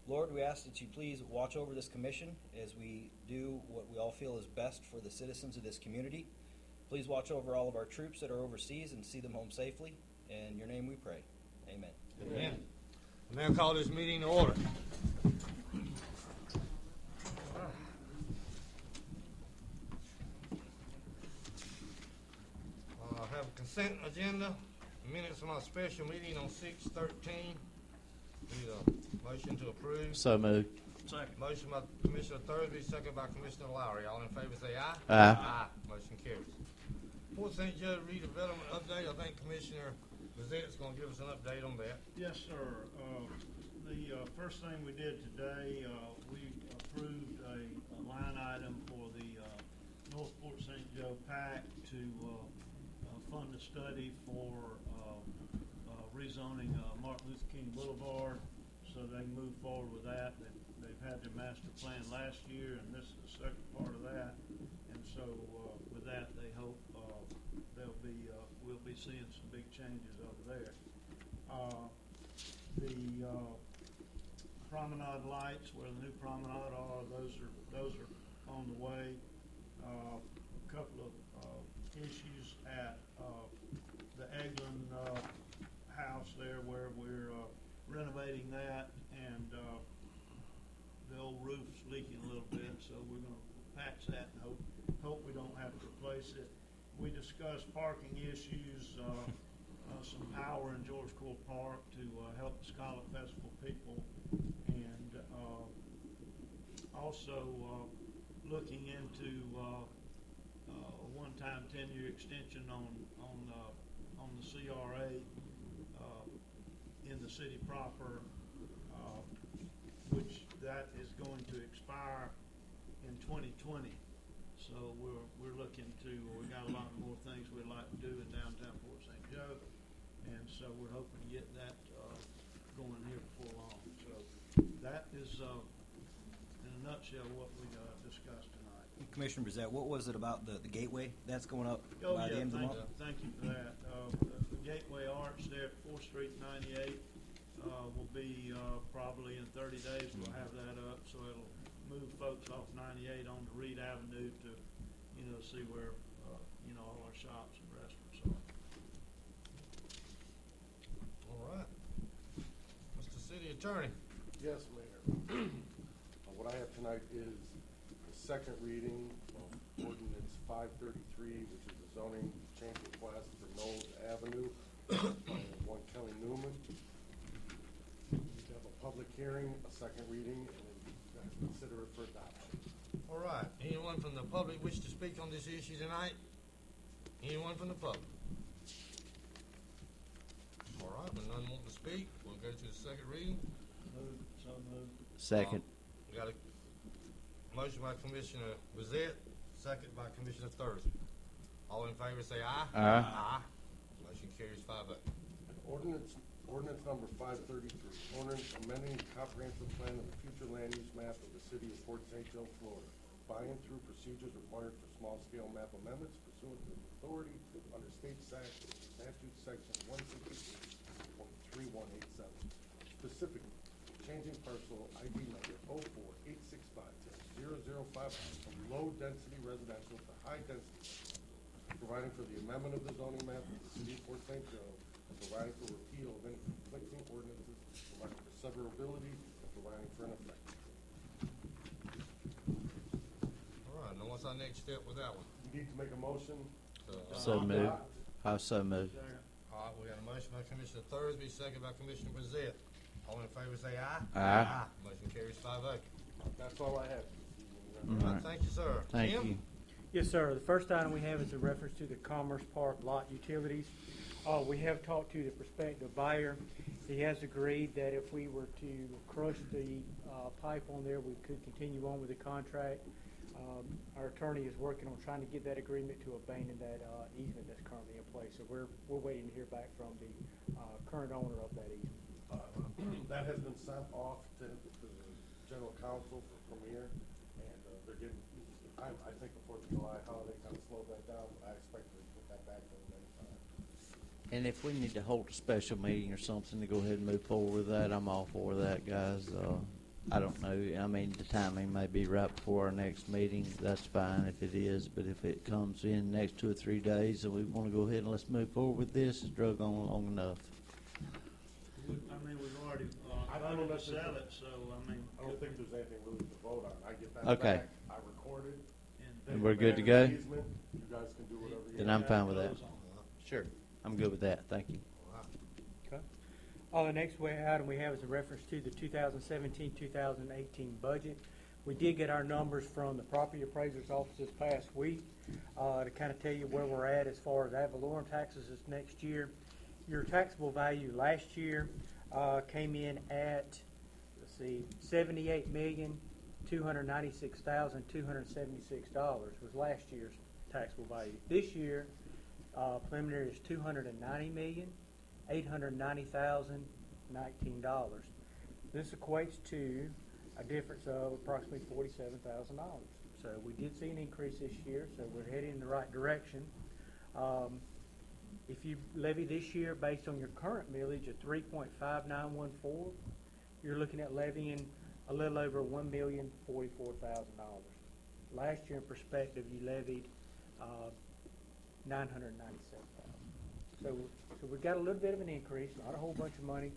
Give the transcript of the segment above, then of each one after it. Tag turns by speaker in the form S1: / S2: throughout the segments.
S1: Lord, we ask that you please watch over this commission as we do what we all feel is best for the citizens of this community. Please watch over all of our troops that are overseas and see them home safely. In your name we pray. Amen.
S2: Amen. I now call this meeting to order. I have a consent agenda, minutes of my special meeting on 6/13. Need a motion to approve.
S3: So moved.
S1: Second.
S2: Motion by Commissioner Thursby, second by Commissioner Lowry. All in favor say aye.
S3: Aye.
S2: Motion carries. Port St. Joe redevelopment update. I think Commissioner Gazette's going to give us an update on that.
S4: Yes, sir. The first thing we did today, we approved a line item for the North Port St. Joe PAC to fund a study for rezoning Martin Luther King Boulevard, so they can move forward with that. They've had their master plan last year, and this is the second part of that. And so with that, they hope we'll be seeing some big changes over there. The promenade lights, where the new promenade are, those are on the way. A couple of issues at the Eglin house there, where we're renovating that, and the old roof's leaking a little bit, so we're going to patch that and hope we don't have to replace it. We discussed parking issues, some power in George Core Park to help the Scarlet Festival people, and also looking into a one-time 10-year extension on the CRA in the city proper, which that is going to expire in 2020. So we're looking to, we got a lot more things we'd like to do in downtown Port St. Joe, and so we're hoping to get that going here before long. So that is, in a nutshell, what we discussed tonight.
S1: Commissioner Brzett, what was it about the gateway that's going up
S4: Oh,
S1: by the
S4: yeah,
S1: end of the month?
S4: thank you for that. The Gateway Arch there at 4th Street 98 will be probably in 30 days. We'll have that up, so it'll move folks off 98 onto Reed Avenue to, see where, all our shops and restaurants are.
S2: All right. Mr. City Attorney.
S5: Yes, Mayor. What I have tonight is the second reading of ordinance 533, which is the zoning change request for Knowles Avenue by one Kelly Newman. We have a public hearing, a second reading, and then consider it for adoption.
S2: All right. Anyone from the public wish to speak on this issue tonight? Anyone from the public? All right. When none want to speak, we'll go to the second reading.
S4: Moved.
S3: Second.
S2: We got a motion by Commissioner Brzett, second by Commissioner Thursby. All in favor say aye.
S3: Aye.
S2: Aye. Motion carries 5-0.
S5: Ordinance number 533, ordinance amending the comprehensive plan of the future land use map of the city of Port St. Joe, Florida, by and through procedures required for small-scale map amendments pursuant to authority under state statute section 163.3187, specifically changing parcel ID number 04865-0055 from low-density residential to high-density, providing for the amendment of the zoning map of the city of Port St. Joe, and providing for repeal of any conflicting ordinances, providing for severability, and providing for an effect.
S2: All right. Now what's our next step with that one?
S5: You need to make a motion.
S3: So moved. I so moved.
S2: All right. We got a motion by Commissioner Thursby, second by Commissioner Brzett. All in favor say aye.
S3: Aye.
S2: Motion carries 5-0.
S5: That's all I have.
S2: All right. Thank you, sir.
S3: Thank
S2: Jim?
S3: you.
S6: Yes, sir. The first item we have is a reference to the Commerce Park lot utilities. We have talked to the prospective buyer. He has agreed that if we were to crush the pipe on there, we could continue on with the contract. Our attorney is working on trying to get that agreement to abandon that easement that's currently in place. So we're waiting to hear back from the current owner of that easement.
S5: That has been sent off to the general counsel for Premier, and they're getting, I think before the July holiday kind of slowed that down, but I expect to get that back to them anytime.
S3: And if we need to hold a special meeting or something to go ahead and move forward with that, I'm all for that, guys. I don't know, I mean, the timing may be right before our next meeting, that's fine if it is, but if it comes in the next 2 or 3 days and we wanna go ahead and let's move forward with this, it's drug on long enough.
S4: I mean, we've already,
S5: I don't
S4: voted
S5: know
S4: to
S5: if there's
S4: sell
S5: a-
S4: it, so, I mean.
S5: I don't think there's anything really to vote on. I get that
S3: Okay.
S5: back, I record it.
S3: And we're good to go?
S5: Easement, you guys can do whatever you
S3: Then
S5: want.
S3: I'm fine with that. Sure. I'm good with that, thank you.
S6: Okay. The next item we have is a reference to the 2017-2018 budget. We did get our numbers from the property appraiser's office this past week to kind of tell you where we're at as far as ad valorem taxes this next year. Your taxable value last year came in at, let's see, $78,296,276 was last year's taxable value. This year, preliminary is $290,890,019. This equates to a difference of approximately $47,000. So we did see an increase this year, so we're heading in the right direction. If you levy this year based on your current millage of 3.5914, you're looking at levying a little over $1,044,000. Last year, in perspective, you levied $997,000. So we've got a little bit of an increase, not a whole bunch of money.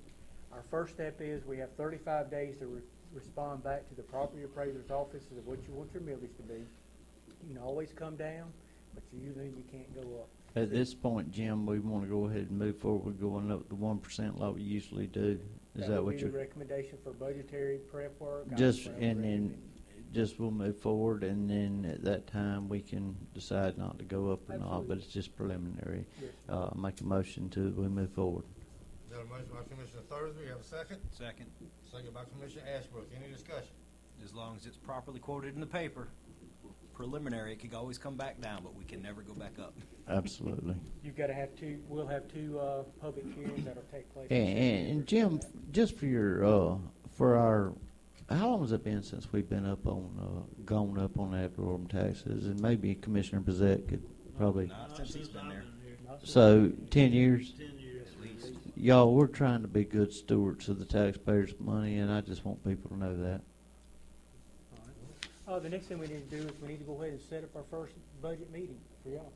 S6: Our first step is we have 35 days to respond back to the property appraiser's office of what you want your millage to be. You can always come down, but usually you can't go up.
S3: At this point, Jim, we want to go ahead and move forward, going up the 1% like we usually do. Is that
S6: would
S3: what
S6: be
S3: you're?
S6: the recommendation for budgetary prep work? I
S3: Just,
S6: would
S3: and then,
S6: recommend.
S3: just we'll move forward, and then at that time, we can decide not to go up or not,
S6: Absolutely.
S3: but it's just preliminary.
S6: Yes.
S3: Make a motion to, we move forward.
S2: Got a motion by Commissioner Thursby, you have a second?
S1: Second,
S2: Second by Commissioner Ashbrook, any discussion?
S1: as long as it's properly quoted in the paper, preliminary, it could always come back down, but we can never go back up.
S3: Absolutely.
S6: You've got to have we'll have two public hearings that'll take place.
S3: And Jim, just for your, for our, how long has it been since we've been up on, gone up on ad valorem taxes? And maybe Commissioner Bezette could probably,
S1: Not since he's been there,
S6: Not since-
S3: so 10 years?
S4: 10 years.
S1: at least.
S3: Y'all, we're trying to be good stewards of the taxpayers' money, and I just want people to know that.
S6: All right. The next thing we need to do is we need to go ahead and set up our first budget meeting for y'all.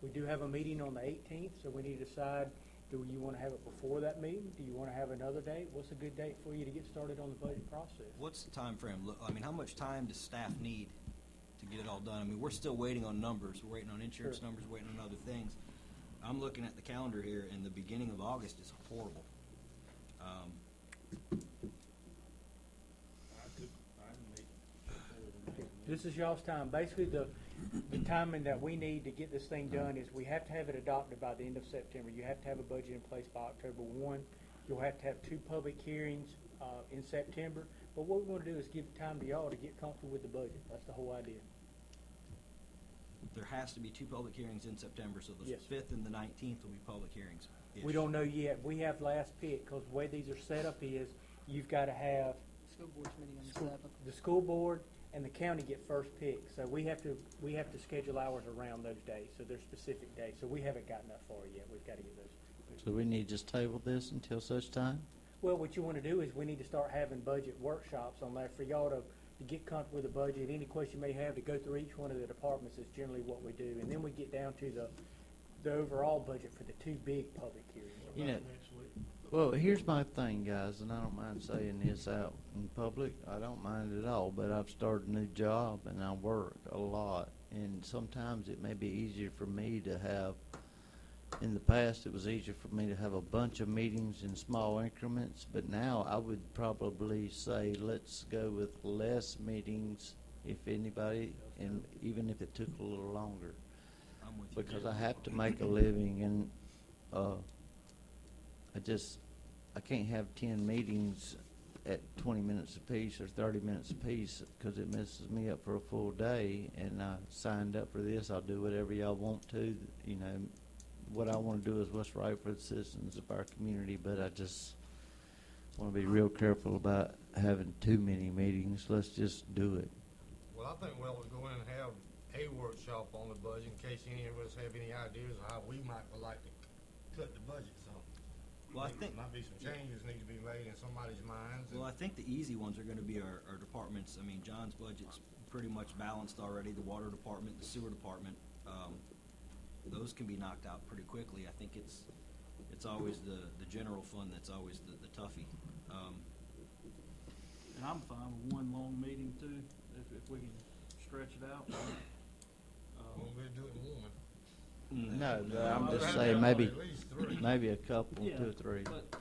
S6: We do have a meeting on the 18th, so we need to decide, do you want to have it before that meeting? Do you want to have another date? What's a good date for you to get started on the budget process?
S1: What's the time frame? Look, I mean, how much time does staff need to get it all done? I mean, we're still waiting on numbers. We're waiting on insurance
S6: Sure.
S1: numbers, waiting on other things. I'm looking at the calendar here, and the beginning of August is horrible.
S6: This is y'all's time. Basically, the timing that we need to get this thing done is we have to have it adopted by the end of September. You have to have a budget in place by October 1. You'll have to have 2 public hearings in September. But what we want to do is give time to y'all to get comfortable with the budget. That's the whole idea.
S1: There has to be 2 public hearings in September, so the
S6: Yes.
S1: 5th and the 19th will be public hearings.
S6: We don't know yet. We have last pick because the way these are set up is you've got to have
S7: School board's meeting on the
S6: school,
S7: 7th.
S6: the school board and the county get first pick. So we have to schedule hours around those days. So they're specific days. So we haven't gotten that far yet. We've got to get those.
S3: So we need to just table this until such time?
S6: Well, what you want to do is we need to start having budget workshops on that for y'all to get comfortable with the budget. Any question you may have to go through each one of the departments is generally what we do. And then we get down to the overall budget for the 2 big public hearings.
S3: You know,
S4: Next week.
S3: well, here's my thing, guys, and I don't mind saying this out in public. I don't mind at all, but I've started a new job and I work a lot. And sometimes it may be easier for me to have, in the past, it was easier for me to have a bunch of meetings in small increments. But now I would probably say, let's go with less meetings, if anybody, and even if it took a little longer.
S1: I'm with you.
S3: Because I have to make a living, and I can't have 10 meetings at 20 minutes apiece or 30 minutes apiece, because it messes me up for a full day. And I signed up for this. I'll do whatever y'all want to. You know, what I want to do is what's right for the citizens of our community, but I just want to be real careful about having too many meetings. Let's just do it.
S2: Well, I think we ought to go in and have a workshop on the budget in case any of us have any ideas of how we might would like to cut the budget some.
S1: Well, I think,
S2: Might be some changes need to be made in somebody's minds.
S1: well, I think the easy ones are gonna be our departments. I mean, John's budget's pretty much balanced already, the water department, the sewer department. Those can be knocked out pretty quickly. I think it's always the general fund that's always the toughie.
S7: And I'm fine with one long meeting too, if we can stretch it out.
S2: We'll do it in one.
S3: No, but I'm
S2: I'd
S3: just
S2: rather
S3: saying,
S2: have
S3: maybe,
S2: at least three.
S3: maybe a couple,
S7: Yeah,
S3: 2 or 3.
S7: But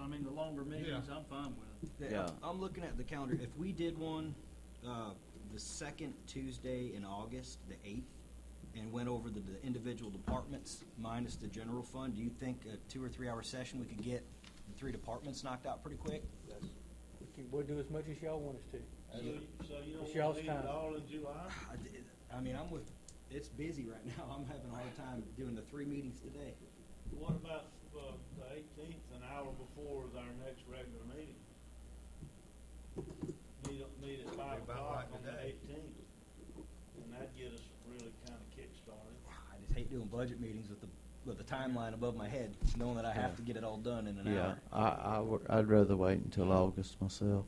S7: I mean, the longer meetings,
S2: Yeah.
S7: I'm fine with.
S3: Yeah.
S1: I'm looking at the calendar. If we did one, the second Tuesday in August, the 8th, and went over the individual departments minus the general fund, do you think a 2 or 3 hour session, we could get the 3 departments knocked out pretty quick?
S6: We'll do as much as y'all want us to.
S4: So you
S6: It's
S4: don't
S6: y'all's
S4: want to meet
S6: time.
S4: it all in July?
S1: I mean, it's busy right now. I'm having a hard time doing the 3 meetings today.
S4: What about, the 18th, an hour before our next regular meeting? Meet at 5
S2: About
S4: o'clock
S2: like
S4: on the
S2: today.
S4: 18th. And that'd get us really kind of kick-started.
S1: I just hate doing budget meetings with the timeline above my head, knowing that I have to get it all done in an
S3: Yeah,
S1: hour.
S3: I'd rather wait until August myself.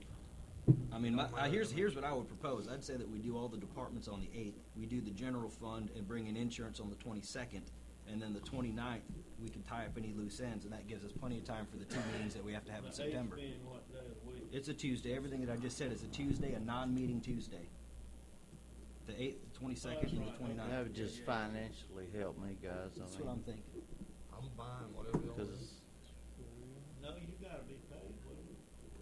S1: I mean, here's what I would propose. I'd say that we do all the departments on the 8th. We do the general fund and bring in insurance on the 22nd. And then the 29th, we can tie up any loose ends, and that gives us plenty of time for the 2 meetings that we have to have in
S4: The 8th
S1: September.
S4: being what day of the week?
S1: It's a Tuesday. Everything that I just said is a Tuesday, a non-meeting Tuesday. The 8th, the 22nd, and the
S4: right.
S1: 29th.
S3: That would just financially help me, guys.
S1: That's
S3: I
S1: what I'm
S3: mean,
S1: thinking.
S2: I'm fine, whatever you want.
S3: because
S4: No, you gotta be paid, wouldn't you?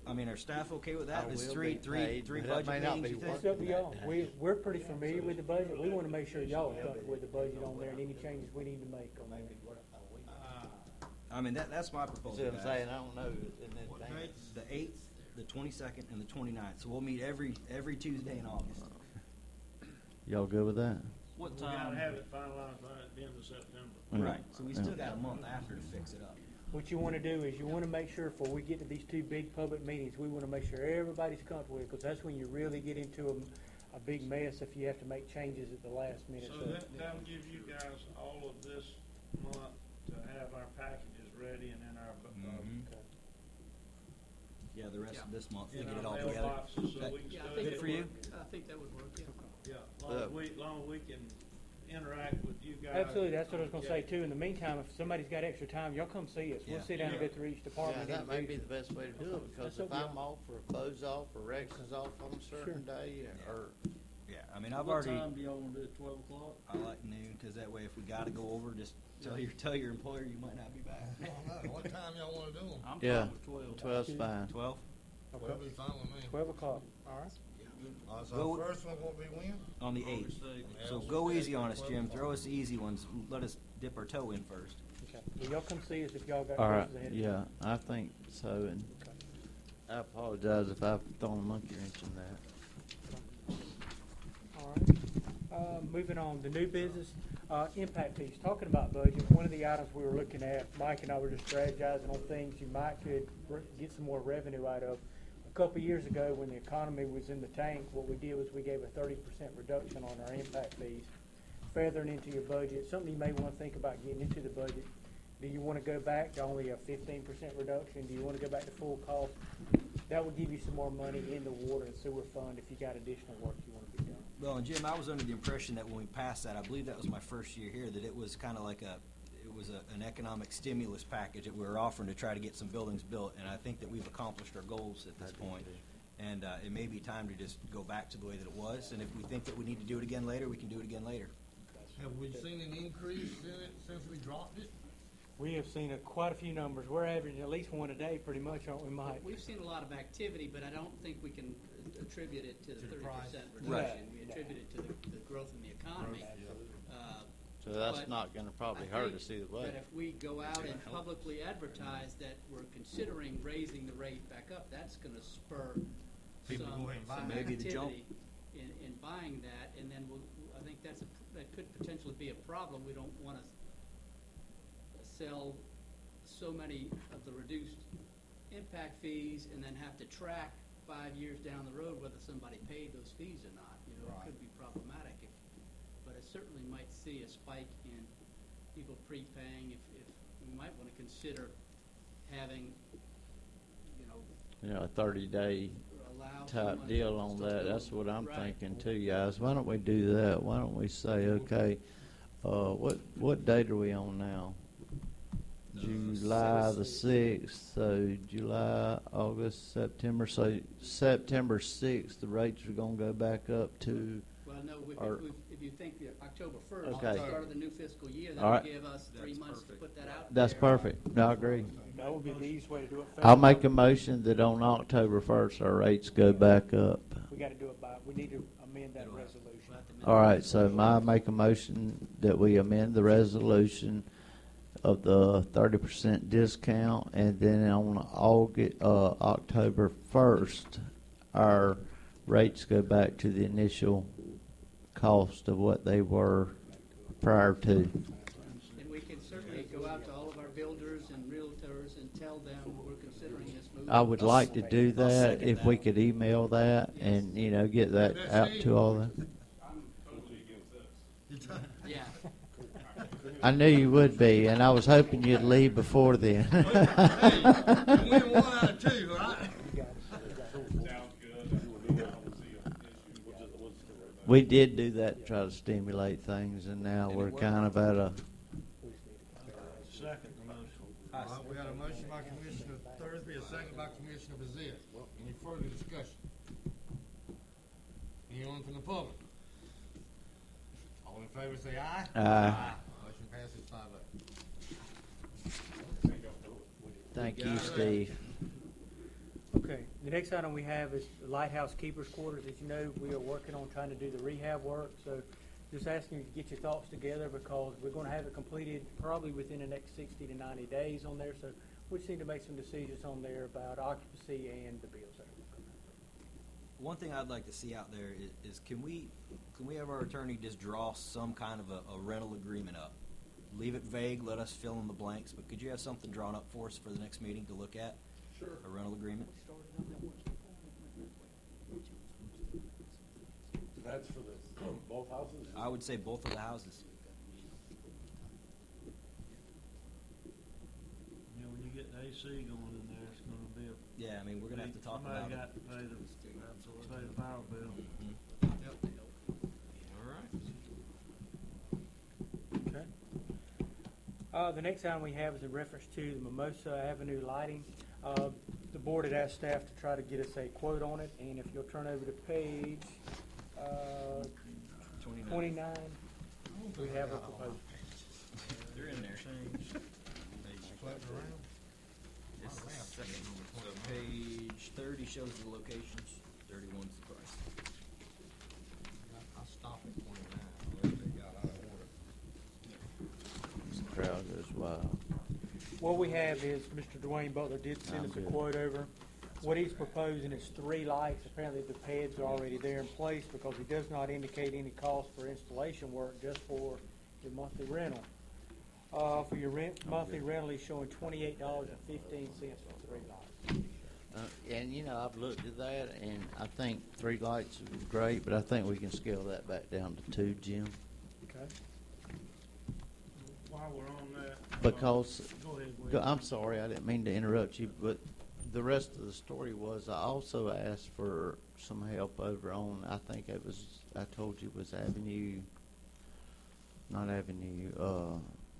S1: I mean, are staff okay with
S3: I
S1: that? Is
S3: will
S1: three
S3: be paid,
S1: budget
S3: but I may not
S1: meetings,
S3: be
S1: you think?
S6: It's up to y'all. We're pretty familiar with the budget. We want to make sure y'all are comfortable with the budget on there and any changes we need to make on there.
S1: I mean, that's my proposal,
S3: see what I'm
S1: guys.
S3: saying? I don't know. In
S2: What
S3: advance.
S2: dates?
S1: The 8th, the 22nd, and the 29th. So we'll meet every Tuesday in August.
S3: Y'all good with that?
S7: What
S4: We gotta
S7: time?
S4: have it finalized by the end of September.
S1: Right. So we
S3: Yeah.
S1: still got a month after to fix it up.
S6: What you want to do is you want to make sure before we get to these 2 big public meetings, we want to make sure everybody's comfortable with it, because that's when you really get into a big mess if you have to make changes at the last minute.
S4: So that'll give you guys all of this month to have our packages ready and in our,
S1: Mhm.
S6: Okay.
S1: Yeah, the rest of this month, we
S4: in
S1: get it
S4: our
S1: all together.
S4: mailboxes, so
S1: That-
S4: we can
S8: Yeah, I
S4: study
S8: think
S1: Good
S8: it
S1: for
S8: would
S1: you?
S8: work. I think that would work, yeah.
S4: Yeah, long as we can interact with you guys.
S6: Absolutely, that's what I was gonna say too. In the meantime, if somebody's got extra time, y'all come see us. We'll
S1: Yeah.
S6: sit down and
S4: Yeah.
S6: go through each
S3: Yeah,
S6: department.
S3: that
S6: and
S3: may
S6: do-
S3: be the best way to do it, because
S6: That's
S3: if
S6: okay.
S3: I'm off or close off or Rex is off on a certain day, or,
S1: Yeah, I mean, I've
S7: What
S1: already,
S7: time do y'all want to do it, 12 o'clock?
S1: I like noon, because that way if we gotta go over, just tell your employer you might not be back.
S2: I don't know. What time y'all wanna do them?
S7: I'm
S3: Yeah.
S7: fine with 12.
S3: 12's fine.
S1: 12?
S2: That'll be fine with me.
S6: 12 o'clock, all right?
S2: So
S1: Go-
S2: the first one will be when?
S1: On the
S7: August
S1: 8th.
S7: 8th.
S1: So
S2: Yeah.
S1: go easy on us, Jim. Throw us the easy ones. Let us dip our toe in first.
S6: Okay. Well, y'all come see us if y'all got
S3: All right,
S6: questions ahead of
S3: yeah, I think so, and
S6: Okay.
S3: I apologize if I've thrown a monkey wrench in that.
S6: All right. Moving on, the new business, impact fees. Talking about budget, one of the items we were looking at, Mike and I were just strategizing on things you might could get some more revenue out of. A couple of years ago, when the economy was in the tank, what we did was we gave a 30% reduction on our impact fees. Feathering into your budget, something you may want to think about getting into the budget. Do you want to go back to only a 15% reduction? Do you want to go back to full cost? That would give you some more money in the water and sewer fund if you got additional work you want to be done.
S1: Well, and Jim, I was under the impression that when we passed that, I believe that was my first year here, that it was kind of like an economic stimulus package that we were offering to try to get some buildings built, and I think that we've accomplished our goals at this point. And it may be time to just go back to the way that it was, and if we think that we need to do it again later, we can do it again later.
S2: Have we seen an increase in it since we dropped it?
S6: We have seen quite a few numbers. We're averaging at least one a day, pretty much, aren't we, Mike?
S8: We've seen a lot of activity, but I don't think we can attribute it to the
S2: To the
S8: 30%
S2: price.
S1: Right.
S8: reduction. We attribute it to the growth in the economy.
S3: So that's
S8: But
S3: not gonna probably
S8: I
S3: hurt
S8: think
S3: us either way.
S8: that if we go out and publicly advertise that we're considering raising the rate back up, that's gonna spur
S2: People
S8: some
S2: go ahead and buy
S8: some
S2: it.
S1: Maybe the jump.
S8: activity in buying that, and then I think that could potentially be a problem. We don't wanna sell so many of the reduced impact fees and then have to track 5 years down the road whether somebody paid those fees or not. You know, it could be problematic. But it certainly might see a spike in people prepaying if we might want to consider having
S3: you know, a 30-day
S8: allow
S3: type
S8: someone
S3: deal
S8: to
S3: on
S8: start
S3: that.
S8: to-
S3: That's what I'm
S8: Right.
S3: thinking too, guys. Why don't we do that? Why don't we say, okay, what date are we on now? July the 6th, so July, August, September, so September 6th, the rates are gonna go back up to,
S8: Well, no,
S3: Or-
S8: if you think the October first,
S3: Okay.
S8: the start of the new fiscal year,
S3: All
S8: that'll
S3: right.
S8: give us 3
S7: That's
S8: months to
S7: perfect.
S8: put that out.
S3: that's
S8: there.
S3: perfect. I agree.
S6: That would be the easiest way to do it.
S3: I'll make a motion that on October 1st, our rates go back up.
S6: We gotta do it by, we need to amend that
S8: It'll have-
S6: resolution.
S8: we'll have to amend
S3: All
S8: the
S3: right, so
S8: resolution.
S3: I make a motion that we amend the resolution of the 30% discount, and then on October 1st, our rates go back to the initial cost of what they were prior to.
S8: And we can certainly go out to all of our builders and realtors and tell them we're considering this move.
S3: I would like to do
S1: I'll
S3: that,
S1: second
S3: if
S1: that.
S3: we could email that and, you know, get that out to all the.
S8: Yeah.
S3: I knew you would be, and I was hoping you'd leave before then.
S2: Hey, you win one out of two, right?
S3: We did do that to try to stimulate things, and now we're kind of at a,
S4: Second motion.
S2: All right, we got a motion by Commissioner Thursby, a second by Commissioner Bazil. Any further discussion? Anyone from the public? All in favor say aye.
S3: Aye.
S2: Motion passes 5-0.
S3: thank you, Steve.
S6: Okay, the next item we have is the Lighthouse Keepers Quarters. As you know, we are working on trying to do the rehab work, so just asking you to get your thoughts together because we're gonna have it completed probably within the next 60 to 90 days on there, so we just need to make some decisions on there about occupancy and the bills that are coming up.
S1: One thing I'd like to see out there is can we have our attorney just draw some kind of a rental agreement up? Leave it vague, let us fill in the blanks, but could you have something drawn up for us for the next meeting to look at?
S5: Sure.
S1: A rental agreement?
S5: That's for the, both houses?
S1: I would say both of the houses.
S4: You know, when you get the AC going in there, it's gonna be a.
S1: Yeah, I mean, we're gonna have to talk about
S4: Somebody
S1: it.
S4: got to pay the power bill.
S6: Okay. The next item we have is in reference to the Mimosa Avenue lighting. The board had asked staff to try to get us a quote on it, and if you'll turn over to page 29, we have a proposal.
S1: They're in there.
S2: Floating around?
S1: It's the second one. So page 30 shows the locations, 31's the price.
S2: I'll stop at 29, unless they got out of order.
S3: Crowd goes wild.
S6: What we have is Mr. Dwayne Butler did send
S3: I'm
S6: us a
S3: good.
S6: quote over. What he's proposing is 3 lights. Apparently the pads are already there in place because he does not indicate any cost for installation work, just for your monthly rental. For your monthly rental, he's showing $28.15 for 3 lights.
S3: And, you know, I've looked at that, and I think 3 lights would be great, but I think we can scale that back down to 2, Jim.
S6: Okay.
S4: While we're on that.
S3: Because,
S4: Go ahead, Will.
S3: I'm sorry, I didn't mean to interrupt you, but the rest of the story was I also asked for some help over on, I think it was, I told you it was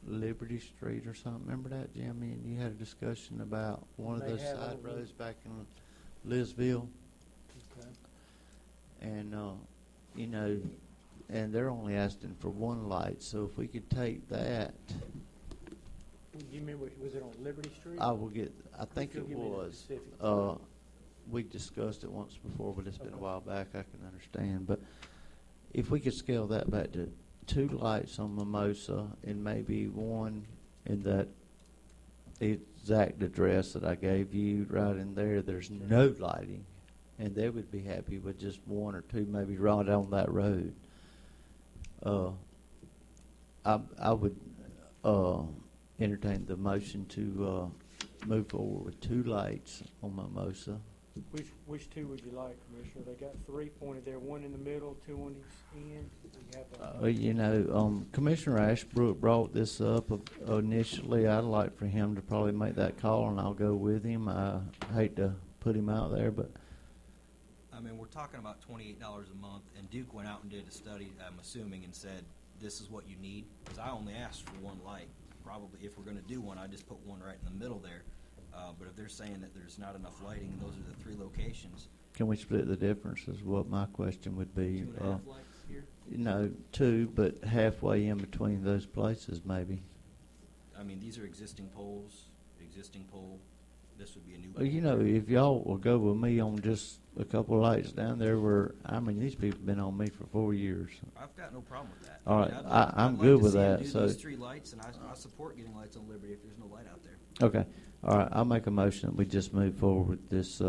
S3: Liberty Street or something. Remember that, Jimmy? And you had a discussion about one of
S6: They
S3: those
S6: have
S3: side
S6: a-
S3: roads back in Lisville.
S6: Okay.
S3: And, you know, and they're only asking for 1 light, so if we could take that,
S6: Do you remember, was it on Liberty Street?
S3: I will get, I think
S6: If you'll
S3: it
S6: give me the
S3: was.
S6: specifics.
S3: We discussed it once before, but it's been a
S6: Okay.
S3: while back, I can understand. But if we could scale that back to 2 lights on Mimosa and maybe 1 in that exact address that I gave you, right in there, there's no lighting. And they would be happy with just 1 or 2, maybe right on that road. I would entertain the motion to move forward with 2 lights on Mimosa.
S6: Which 2 would you like, Commissioner? They got 3 pointed there, 1 in the middle, 2 on each end. You have a-
S3: You know, Commissioner Ashbrook brought this up initially. I'd like for him to probably make that call, and I'll go with him. I hate to put him out there, but
S1: I mean, we're talking about $28 a month, and Duke went out and did a study, I'm assuming, and said, this is what you need, because I only asked for one light. Probably, if we're gonna do one, I just put one right in the middle there. But if they're saying that there's not enough lighting, and those are the 3 locations,
S3: can we split the difference is what my question would be.
S8: 2.5 lights here.
S3: You know, 2, but halfway in between those places maybe.
S1: I mean, these are existing poles, this would be a new pole.
S3: Well, you know, if y'all will go with me on just a couple of lights down there where, I mean, these people been on me for 4 years.
S1: I've got no problem with that.
S3: All right,
S1: I'd
S3: I'm
S1: like
S3: good
S1: to
S3: with
S1: see 'em
S3: that,
S1: do
S3: so-
S1: these 3 lights, and I support getting lights on Liberty if there's no light out there.
S3: Okay, all right, I'll make a motion that we just move forward with this,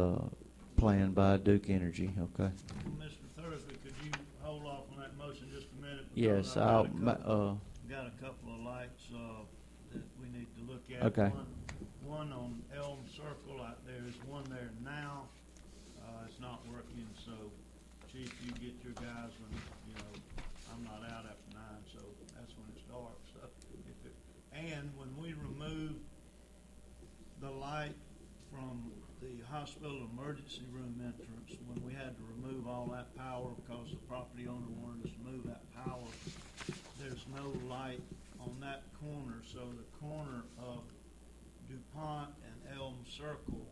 S3: plan by Duke Energy, okay?
S4: Mr. Thursby, could you hold off on that motion just a minute?
S3: Yes,
S4: Because I've
S3: I'll,
S4: got a couple-
S3: ma-
S4: got a couple of lights, that we need to look at.
S3: Okay.
S4: One on Elm Circle, there's one there now, it's not working, so Chief, you get your guys when, you know, I'm not out after 9, so that's when it's dark, so if it, and when we remove the light from the hospital emergency room entrance, when we had to remove all that power because the property owner wanted us to move that power, there's no light on that corner, so the corner of DuPont and Elm Circle,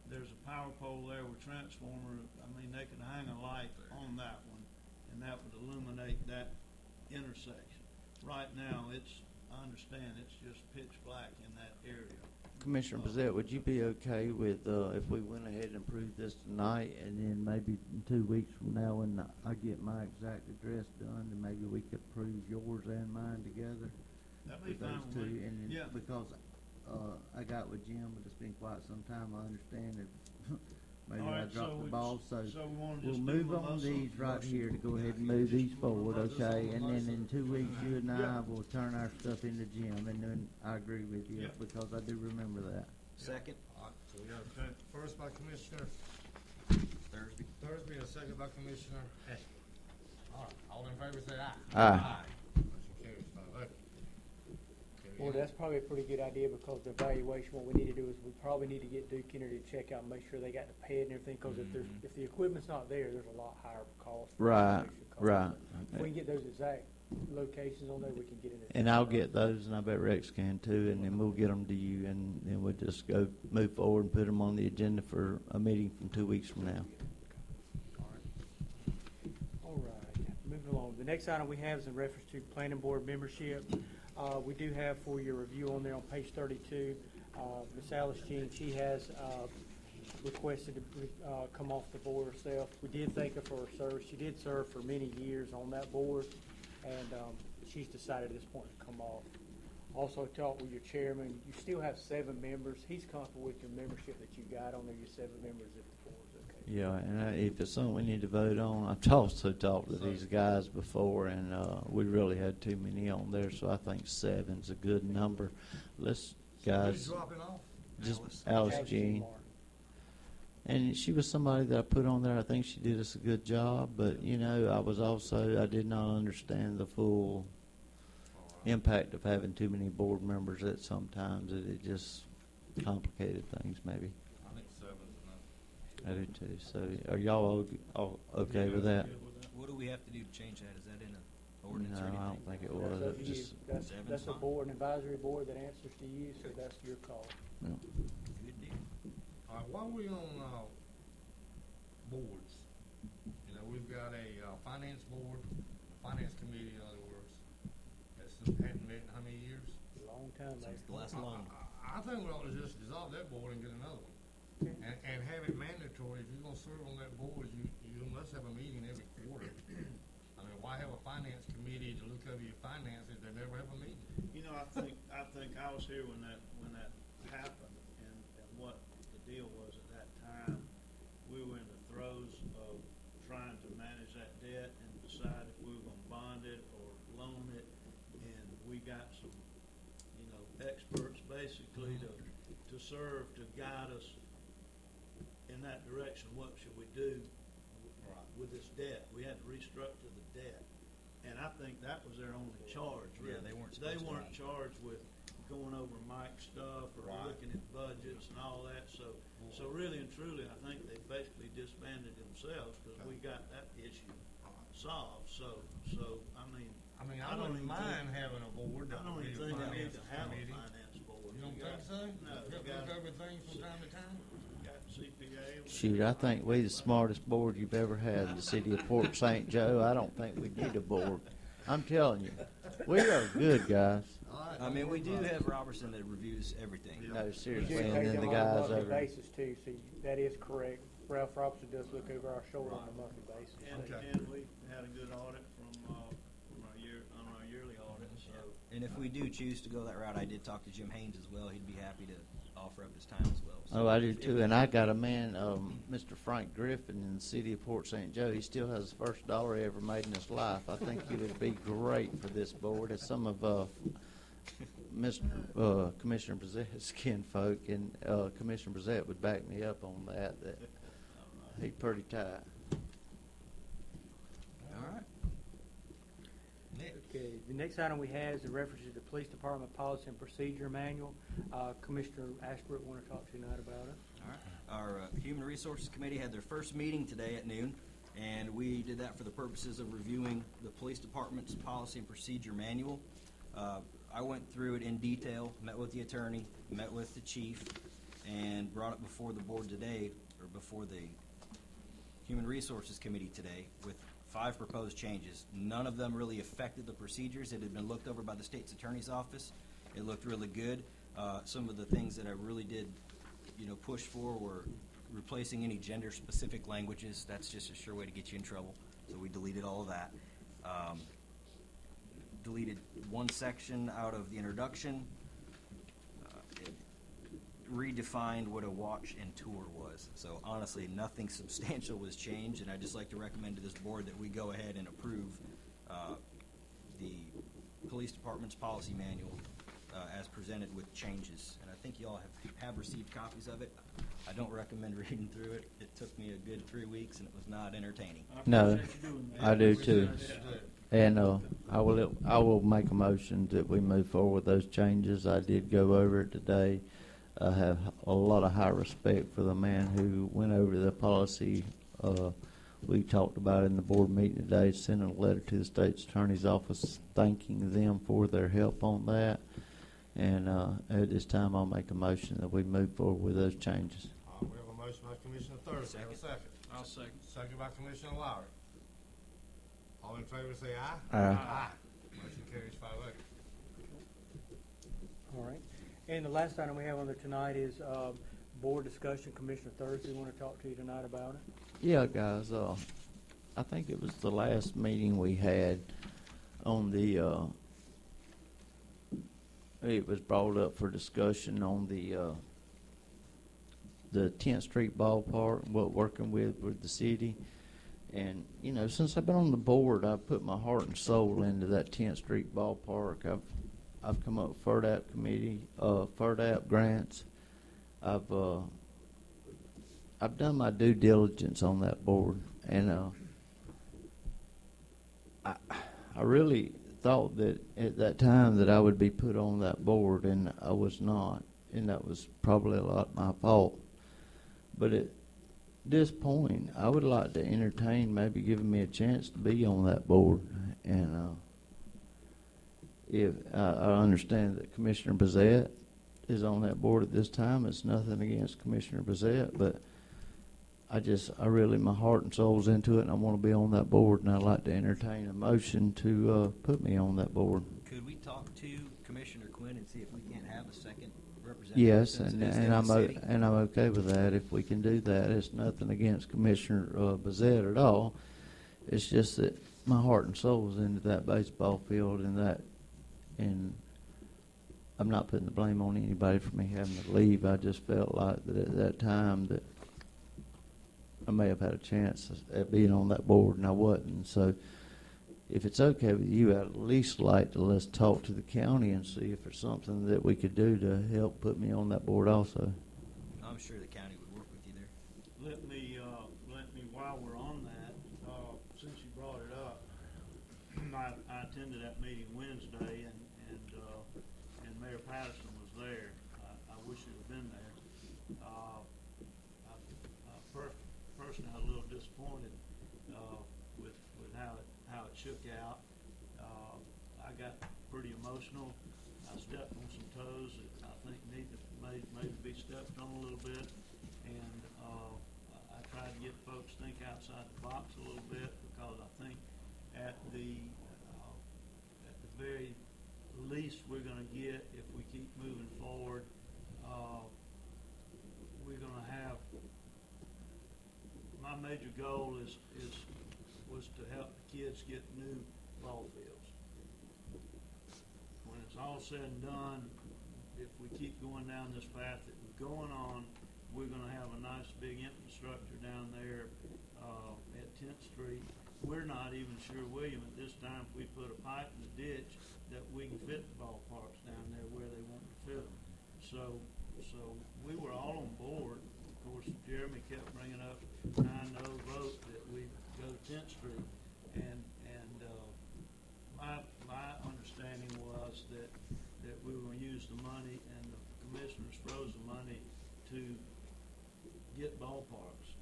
S4: there's a power pole there with transformer. I mean, they could hang a light on that one, and that would illuminate that intersection. Right now, I understand it's just pitch black in that area.
S3: Commissioner Bazette, would you be okay with, if we went ahead and approved this tonight, and then maybe in 2 weeks from now, when I get my exact address done, then maybe we could approve yours and mine together?
S4: That'd be
S3: With those
S4: fine
S3: two,
S4: with me.
S3: and then,
S4: Yeah.
S3: because, I got with Jim, but it's been quite some time, I understand that maybe
S4: All
S3: I
S4: right,
S3: dropped the
S4: we
S3: ball,
S4: just-
S3: so
S4: we wanna
S3: we'll
S4: just
S3: move
S4: do a
S3: on
S4: motion-
S3: these right
S4: motion.
S3: here to go ahead and move these forward, okay? And then in 2 weeks, you and I
S4: Yeah.
S3: will turn our stuff into Jim, and then I agree with you,
S4: Yeah.
S3: because I do remember that.
S1: Second,
S2: All right, so we got a first by Commissioner
S1: Thursby.
S2: Thursby, and a second by Commissioner Ashby. All right, all in favor say aye.
S3: Aye.
S2: Motion carries 5-0. Okay,
S6: Well, that's probably a pretty good idea, because the evaluation, what we need to do is we probably need to get Duke Energy to check out and make sure they got the pad and everything, because if the equipment's not there, there's a lot higher cost.
S3: Right,
S6: installation cost.
S3: right.
S6: If we can get those exact locations on there, we can get it.
S3: And I'll get those, and I bet Rex can too, and then we'll get them to you, and then we'll just move forward and put them on the agenda for a meeting from 2 weeks from now.
S6: All right, moving along. The next item we have is in reference to planning board membership. We do have for your review on there on page 32, Ms. Alice Jean, she has requested to come off the board herself. We did thank her for her service. She did serve for many years on that board, and she's decided at this point to come off. Also talked with your chairman. You still have 7 members. He's comfortable with your membership that you got on there, your 7 members, if the board's okay.
S3: Yeah, and if it's something we need to vote on, I've also talked to these guys before, and we really had too many on there, so I think 7's a good number. Let's,
S2: Who's
S3: guys,
S2: dropping off?
S3: just Alice Jean.
S6: Martin.
S3: And she was somebody that I put on there. I think she did us a good job, but you know, I did not understand the full impact of having too many board members at sometimes. It just complicated things, maybe.
S2: I think 7's enough.
S3: I do too. So, are y'all all okay with that?
S1: What do we have to do to change that? Is that in an ordinance
S3: No,
S1: or anything?
S3: I don't think it
S6: That's
S3: was.
S6: up
S3: It
S6: to you.
S3: just,
S6: That's a
S1: fine.
S6: board, an advisory board that answers to you, so that's your call.
S3: you know.
S1: Good deal.
S2: All right, while we on, boards, you know, we've got a, finance board, a finance committee, in other words, that's hadn't met in how many years?
S6: Long time,
S1: Since
S6: man.
S1: the last long.
S2: I think we ought to just dissolve that board and get another one.
S6: Okay.
S2: And have it mandatory, if you're gonna serve on that board, you must have a meeting every quarter. I mean, why have a finance committee to look over your finances, they never have a meeting?
S4: You know, I think I was here when that happened, and what the deal was at that time. We were in the throes of trying to manage that debt and decide if we were gonna bond it or loan it, and we got some, you know, experts basically to serve, to guide us in that direction. What should we do with this debt? We had to restructure the debt, and I think that was their only charge, really.
S1: Yeah, they weren't
S4: They
S1: supposed to.
S4: weren't charged with going over Mike's stuff or
S2: Right.
S4: looking at budgets and all that, so So really and truly, I think they basically disbanded themselves, because we got that issue solved, so, I mean.
S2: I mean, I
S4: I don't
S2: wouldn't
S4: even
S2: mind having a board that
S4: I don't
S2: would be
S4: even
S2: a
S4: think we need
S2: finance
S4: to have a
S2: committee.
S4: finance board.
S2: You don't
S4: We
S2: think
S4: got-
S2: so?
S4: No, we
S2: Look
S4: got,
S2: over things from time to time?
S4: got CPA.
S3: Shoot, I think we the smartest board you've ever had in the city of Port St. Joe. I don't think we need a board. I'm telling you, we are good, guys.
S1: I mean, we do have Robertson that reviews everything.
S3: No,
S6: We do
S3: seriously,
S6: take
S3: and then
S6: them
S3: the
S6: on a
S3: guys
S6: monthly
S3: over.
S6: basis too, so that is correct. Ralph Robinson does look over our shoulder on a monthly basis.
S2: Okay.
S4: And we had a good audit from our yearly audit, so.
S1: And if we do choose to go that route, I did talk to Jim Haynes as well. He'd be happy to offer up his time as well. So
S3: Oh, I do too, and I got a man, Mr. Frank Griffin in the city of Port St. Joe. He still has the first dollar he ever made in his life. I think he would be great for this board, as some of Mr. Commissioner Brazzet's kinfolk, and Commissioner Brazett would back me up on that. That he's pretty tight.
S1: all right.
S2: Next.
S6: Okay, the next item we have is a reference to the Police Department Policy and Procedure Manual. Commissioner Ashbrook want to talk to you tonight about it.
S1: All right. Our Human Resources Committee had their first meeting today at noon, and we did that for the purposes of reviewing the Police Department's Policy and Procedure Manual. I went through it in detail, met with the attorney, met with the chief, and brought it before the board today, or before the Human Resources Committee today, with 5 proposed changes. None of them really affected the procedures. It had been looked over by the state's attorney's office. It looked really good. Some of the things that I really did, push for were replacing any gender-specific languages. That's just a sure way to get you in trouble. So we deleted all of that. Deleted one section out of the introduction. It redefined what a watch and tour was. So honestly, nothing substantial was changed, and I'd just like to recommend to this board that we go ahead and approve the police department's policy manual as presented with changes. And I think you all have received copies of it. I don't recommend reading through it. It took me a good 3 weeks, and it was not entertaining.
S3: No,
S7: appreciate you doing that.
S3: I do
S2: We
S3: too.
S2: should do it.
S3: And I will make a motion that we move forward with those changes. I did go over it today. I have a lot of high respect for the man who went over the policy. We talked about it in the board meeting today, sent a letter to the state's attorney's office thanking them for their help on that. And at this time, I'll make a motion that we move forward with those changes.
S2: We have a motion by Commissioner Thursday. Have a second.
S7: I'll second.
S2: Second by Commissioner Lowry. All in favor say aye.
S3: Aye.
S2: Motion carries 5-0.
S6: All right. And the last item we have on there tonight is board discussion. Commissioner Thursday want to talk to you tonight about it.
S3: Yeah, guys, I think it was the last meeting we had on the, it was brought up for discussion on the 10th Street ballpark, what working with the city. And, since I've been on the board, I've put my heart and soul into that 10th Street ballpark. I've come up with FERDAP committee, FERDAP grants. I've done my due diligence on that board, and I really thought that at that time that I would be put on that board, and I was not, and that was probably a lot my fault. But at this point, I would like to entertain maybe giving me a chance to be on that board, and if I understand that Commissioner Brazett is on that board at this time. It's nothing against Commissioner Brazett, but I really, my heart and soul's into it, and I want to be on that board, and I'd like to entertain a motion to put me on that board.
S1: Could we talk to Commissioner Quinn and see if we can't have a second representative?
S3: Yes,
S1: since
S3: and
S1: it is
S3: and
S1: in the
S3: I'm
S1: city?
S3: and I'm okay with that if we can do that. It's nothing against Commissioner Brazett at all. It's just that my heart and soul is into that baseball field, and I'm not putting the blame on anybody for me having to leave. I just felt like that at that time that I may have had a chance at being on that board, and I wasn't. So if it's okay with you, I'd at least like to let's talk to the county and see if there's something that we could do to help put me on that board also.
S1: I'm sure the county would work with you there.
S4: Let me, while we're on that, since you brought it up, I attended that meeting Wednesday, and Mayor Patterson was there. I wish he'd have been there. shook out. I got pretty emotional. I stepped on some toes that I think need to maybe be stepped on a little bit. And I tried to get folks to think outside the box a little bit, because I think at the very least we're going to get, if we keep moving forward, we're going to have, my major goal was to help the kids get new ball fields. When it's all said and done, if we keep going down this path that we're going on, we're going to have a nice big infrastructure down there at 10th Street. We're not even sure, William, at this time, if we put a pipe in the ditch, that we can fit the ballparks down there where they want to fit them. So we were all on board. Of course, Jeremy kept bringing up 9-0 vote that we go to 10th Street, and my understanding was that we were going to use the money, and the commissioners froze the money to get ballparks.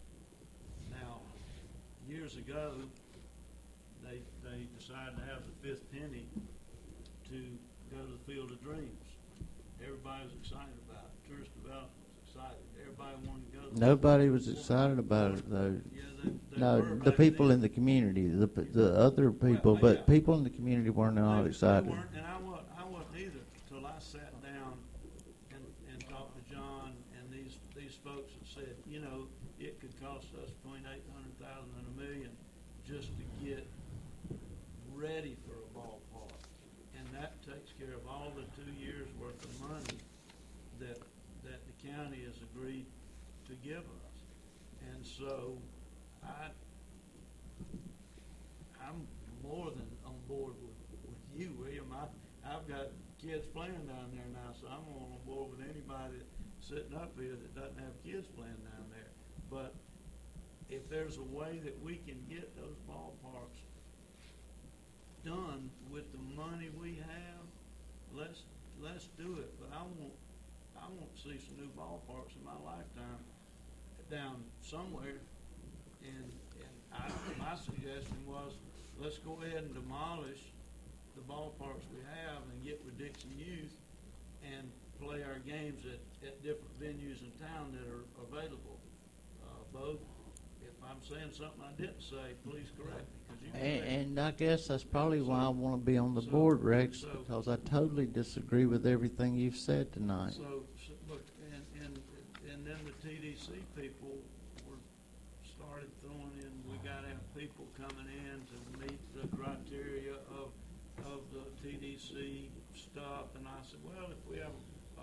S4: Now, years ago, they decided to have the fifth penny to go to the Field of Dreams. Everybody was excited about it. Tourist development was excited. Everybody wanted to go.
S3: Nobody was excited about it, though.
S4: Yeah, they
S3: No,
S4: were
S3: the
S4: back
S3: people
S4: then.
S3: in the community, the other people,
S4: Well,
S3: but
S4: yeah.
S3: people in the community were not
S4: They
S3: excited.
S4: weren't, and I wasn't either, till I sat down and talked to John and these folks and said, you know, it could cost us between $800,000 and $1 million just to get ready for a ballpark. And that takes care of all the 2 years' worth of money that the county has agreed to give us. And so I'm more than on board with you, William. I've got kids playing down there now, so I'm on board with anybody sitting up here that doesn't have kids playing down there. But if there's a way that we can get those ballparks done with the money we have, let's do it. But I want to see some new ballparks in my lifetime down somewhere. And my suggestion was, let's go ahead and demolish the ballparks we have and get with Dixon Youth and play our games at different venues in town that are available. Both, if I'm saying something I didn't say, please correct me, 'cause you correct me.
S3: And I guess that's probably why I want to be on the
S4: So-
S3: board, Rex,
S4: so-
S3: because I totally disagree with everything you've said tonight.
S4: So look, and then the TDC people started throwing in, we gotta have people coming in to meet the criteria of the TDC stuff, and I said, well, if we have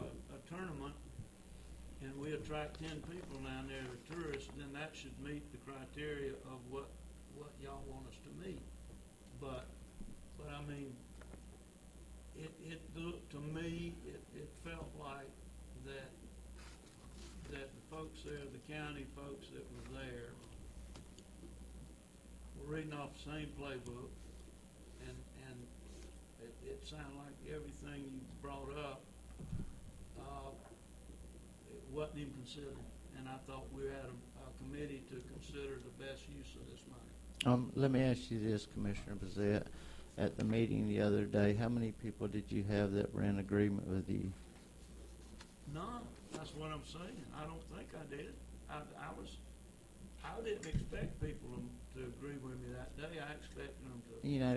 S4: a tournament and we attract 10 people down there that are tourists, then that should meet the criteria of what y'all want us to meet. But I mean, to me, it felt like that the folks there, the county folks that were there, were reading off the same playbook, and it sounded like everything you brought up, it wasn't even considered. And I thought we had a committee to consider the best use of this money.
S3: Let me ask you this, Commissioner Bezet. At the meeting the other day, how many people did you have that were in agreement with you?
S4: None. That's what I'm saying. I don't think I did. I didn't expect people to agree with me that day. I expected them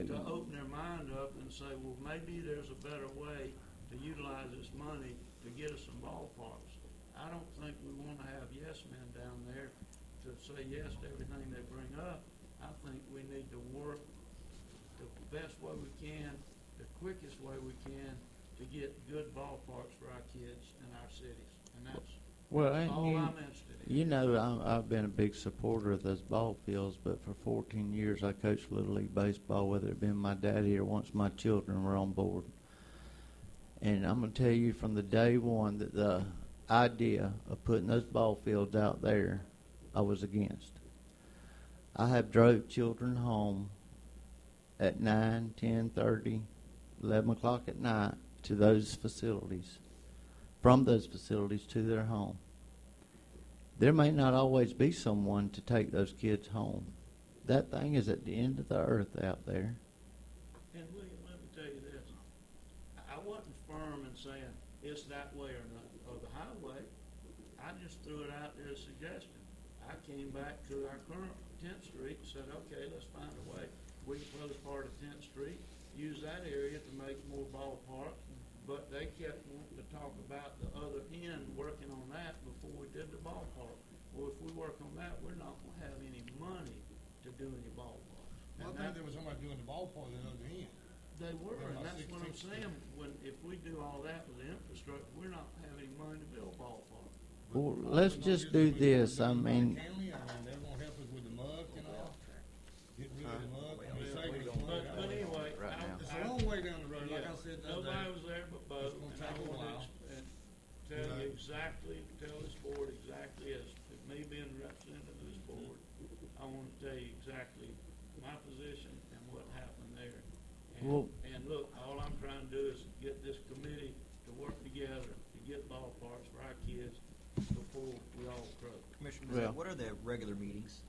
S4: to open their mind up and say, well, maybe there's a better way to utilize this money to get us some ballparks. I don't think we want to have yes men down there to say yes to everything they bring up. I think we need to work the best way we can, the quickest way we can, to get good ballparks for our kids in our cities. And that's
S3: Well, and
S4: all I'm interested in.
S3: you know, I've been a big supporter of those ball fields, but for 14 years I coached Little League Baseball, whether it been my daddy or once my children were on board. And I'm going to tell you from the day one that the idea of putting those ball fields out there, I was against. I have drove children home at 9, 10:30, 11 o'clock at night to those facilities, from those facilities to their home. There may not always be someone to take those kids home. That thing is at the end of the earth out there.
S7: mind saying it's that way or not, or the highway. I just threw it out there as a suggestion. I came back to our current 10th Street and said, okay, let's find a way. We can close part of 10th Street, use that area to make more ballparks, but they kept wanting to talk about the other end, working on that before we did the ballpark. Well, if we work on that, we're not gonna have any money to do any ballparks.
S2: Well,
S7: And
S2: I think
S7: that-
S2: there was somebody doing the ballpark at the other end.
S7: They were,
S2: They're
S7: and
S2: about
S7: that's what I'm
S2: 16.
S7: saying, if we do all that with the infrastructure, we're not having any money to build ballparks.
S3: Well,
S2: But
S3: let's
S2: all we're
S3: just
S2: gonna
S3: do
S2: is
S3: this,
S2: we're
S3: I
S2: gonna do
S3: mean,
S2: the county, they're gonna help us with the mud and all. Get rid of the mud, and the segments.
S7: But anyway,
S3: Right now.
S2: It's a long way down the road, like I said the other
S7: nobody
S2: day.
S7: was there but Bo,
S2: It's gonna
S7: and I
S2: take a
S7: want to
S2: while.
S7: tell
S2: Right.
S7: you exactly, tell this board exactly as me being a representative of this board, I want to tell you exactly my position and what happened there.
S3: Well-
S7: And look, all I'm trying to do is get this committee to work together to get ballparks for our kids before we all croak.
S1: Commissioner,
S3: Well-
S1: what are the regular meetings?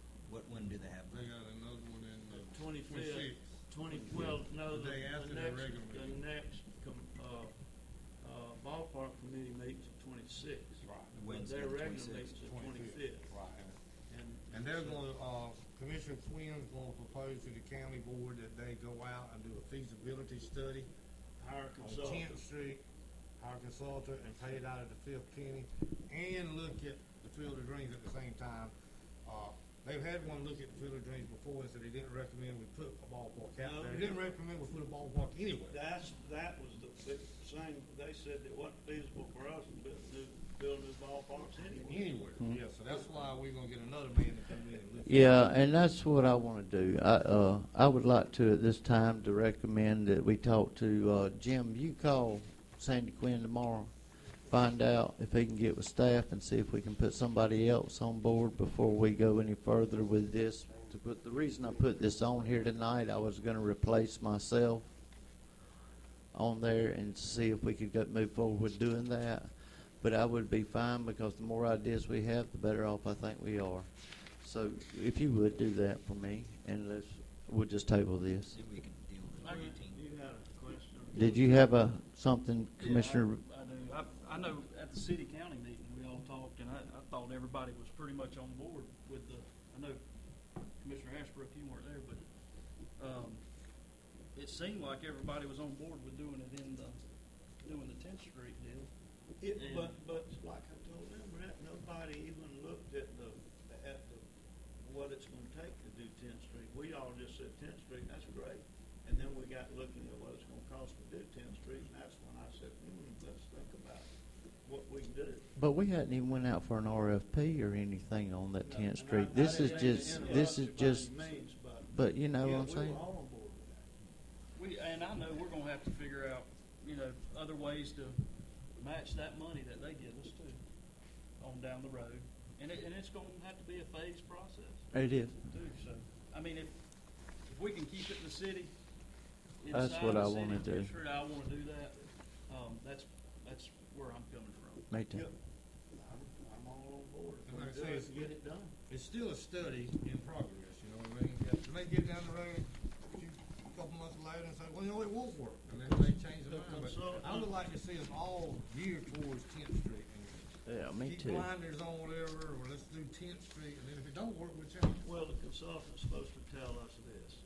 S1: When do they have?
S2: They got another one in the
S7: 25th.
S2: 26th.
S7: Well, no,
S2: The day after their regular
S7: the
S2: meeting.
S7: next, ballpark committee meets at 26th.
S2: Right.
S1: Wednesday,
S7: Their
S1: the
S7: regular
S1: 26th.
S7: meets at 25th.
S2: Right. And they're gonna, Commissioner Quinn's gonna propose to the county board that they go out and do a feasibility study
S7: Hire a
S2: on
S7: consultant.
S2: 10th Street, hire a consultant and pay it out of the 5th penny, and look at the Field of Dreams at the same time. They've had one look at the Field of Dreams before and said they didn't recommend we put a ballpark out
S7: No.
S2: there. They didn't recommend we put a ballpark anywhere.
S4: That was the same, they said it wasn't feasible for us to build new ballparks anyway.
S2: Anywhere, yeah, so that's why we're gonna get another man to come in and look. at it.
S3: yeah, and that's what I wanna do. I would like to at this time to recommend that we talk to, Jim, you call Sandy Quinn tomorrow. Find out if he can get with staff and see if we can put somebody else on board before we go any further with this. The reason I put this on here tonight, I was gonna replace myself on there and see if we could move forward with doing that. But I would be fine because the more ideas we have, the better off I think we are. So if you would do that for me, and we'll just table this.
S1: See if we can deal with the
S7: I-
S1: 18th.
S7: You had a question?
S3: Did you have something, Commissioner?
S7: I do. I know at the city-county meeting, we all talked, and I thought everybody was pretty much on board with I know Commissioner Ashbrook, you weren't there, but, it seemed like everybody was on board with doing it doing the 10th Street deal.
S4: But like I told them, Brett, nobody even looked at what it's gonna take to do 10th Street. We all just said 10th Street, that's great. And then we got looking at what it's gonna cost to do 10th Street, and that's when I said, let's think about what we can do.
S3: But we hadn't even went out for an RFP or anything on that
S4: No,
S3: 10th
S4: and
S3: Street.
S4: I
S3: This is
S4: didn't mean to
S3: just,
S4: interrupt
S3: this is
S4: you by
S3: just,
S4: any means,
S3: but you know
S4: yeah,
S3: what I'm saying?
S4: we were all on board with that.
S7: And I know we're gonna have to figure out, other ways to match that money that they give us too, on down the road. And it's gonna have to be a phased process
S3: It is.
S7: too, so, I mean, if we can keep it in the city,
S3: That's
S7: inside
S3: what
S7: the
S3: I
S7: city,
S3: wanna do.
S7: sure, I wanna do that, that's where I'm coming from.
S3: Me too.
S4: Yep. I'm all on board.
S2: And like I
S4: Do
S2: say,
S4: it,
S2: it's-
S4: get it done.
S2: It's still a study in progress, you know what I mean? If they get down the road a couple months later and say, well, it won't work, and then they change their mind. But I would like to see us all geared towards 10th Street.
S3: Yeah, me
S2: Keep
S3: too.
S2: blinders on whatever, or let's do 10th Street, and then if it don't work, we'll change it.
S4: Well, the consultant's supposed to tell us this.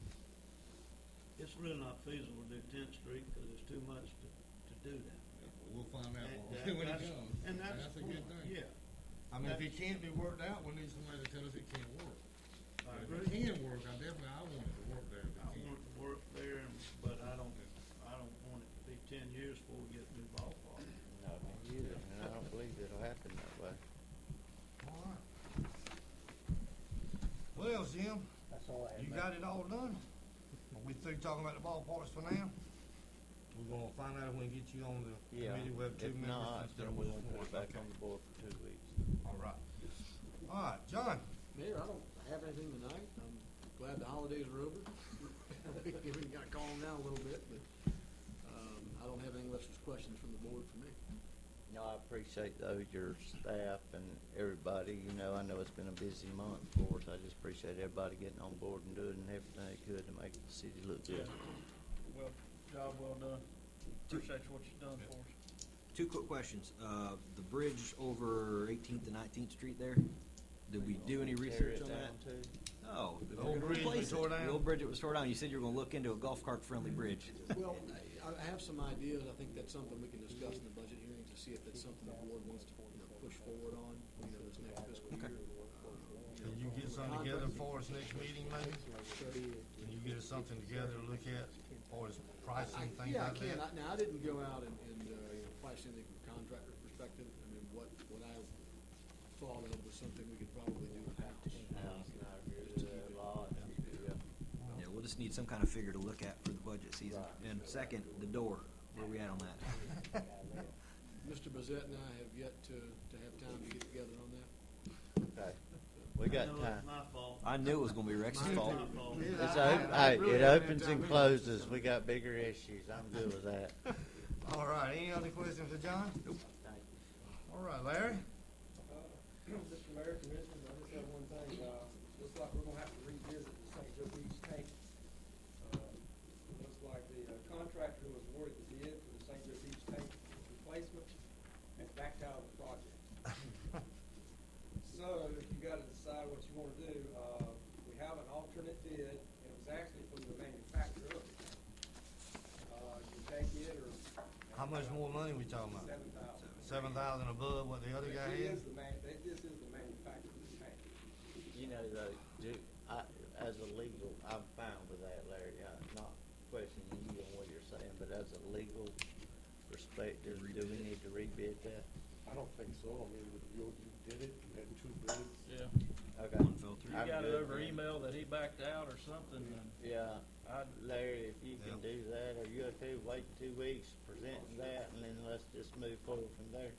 S4: It's really not feasible to do 10th Street because there's too much to do that.
S2: We'll find out
S4: And
S2: when he
S4: that's-
S2: comes.
S4: And that's
S2: a good thing.
S4: Yeah,
S2: I mean, if it can't be worked out, we need somebody to tell us it can't work.
S4: I
S2: If
S4: agree.
S2: it can work, I want it to work there if it
S4: I
S2: can.
S4: want it to work there, but I don't want it to be 10 years before we get a new ballpark.
S3: No, me either, and I don't believe it'll happen that way.
S2: All right. Well, Jim,
S6: That's all I
S2: you got it all done? Are we through talking about the ballparks for now? We're gonna find out if we can get you on the
S3: Yeah,
S2: committee, we have two
S3: if
S2: members
S3: not,
S2: instead
S3: then
S2: of
S3: we'll
S2: just
S3: put
S2: one.
S3: it back
S2: Okay.
S3: on the board for 2 weeks.
S2: All right. All right, John,
S9: Mayor, I don't have anything tonight. I'm glad the holidays are over. Everything got calmed down a little bit, but, I don't have any unless there's questions from the board for me.
S3: No, I appreciate though your staff and everybody, I know it's been a busy month for us. I just appreciate everybody getting on board and doing everything they could to make the city look good.
S7: Well, job well done. Appreciate what you've done for us.
S1: Two quick questions. The bridge over 18th and 19th Street there, did we do any research on that? No.
S2: The
S1: we're
S2: old
S1: gonna
S2: bridge we
S1: replace it.
S2: tore down?
S1: The old bridge that was tore down. You said you were gonna look into a golf cart friendly bridge.
S9: Well, I have some ideas. I think that's something we can discuss in the budget hearings to see if it's something the board wants to, push forward on, this next fiscal year.
S2: Can you get something together for us next meeting, maybe? Can you get us something together to look at, or as pricing, things
S9: Yeah, I
S2: like
S9: can.
S2: that?
S9: Now, I didn't go out and price anything from a contractor perspective. I mean, what I thought of was something we could probably do in-house.
S1: Yeah, we'll just need some kind of figure to look at for the budget season. And second, the door, where we at on that?
S9: Mr. Bezette and I have yet to have time to get together on that.
S3: Okay. We got
S4: No,
S3: time.
S4: it's my fault.
S1: I knew it was gonna be Rex's
S4: It's
S1: fault.
S4: my fault.
S3: It's
S2: I really
S3: it
S2: haven't had
S3: opens
S2: time
S3: and
S2: to-
S3: closes. We got bigger issues. I'm good with that.
S2: All right, any other questions for John? All right, Larry?
S10: Mr. Mayor, Commissioners, I just have one thing, looks like we're gonna have to revisit the St. Joe Beach tank. Looks like the contractor who was awarded the bid for the St. Joe Beach tank replacement has backed out of the project. So, if you gotta decide what you wanna do, we have an alternate bid, and it was actually from the manufacturer of the tank. You take it, or.
S2: How much more money we talking about?
S10: 7,000.
S2: 7,000 above what the other guy
S10: This
S2: had?
S10: is the manufacturer's tank.
S3: You know, though, as a legal, I'm fine with that, Larry. I'm not questioning you on what you're saying, but as a legal perspective, do we need to rebid that?
S5: I don't think so. I mean, you did it, you had two bids.
S7: Yeah.
S3: Okay.
S1: One fell through.
S7: You
S3: I'm
S7: got it
S3: good,
S7: over
S3: man.
S7: email that he backed out or something, and
S3: Yeah,
S7: I'd,
S3: Larry, if you can
S2: Yeah.
S3: do that, are you okay with waiting 2 weeks, presenting that, and then let's just move forward from there?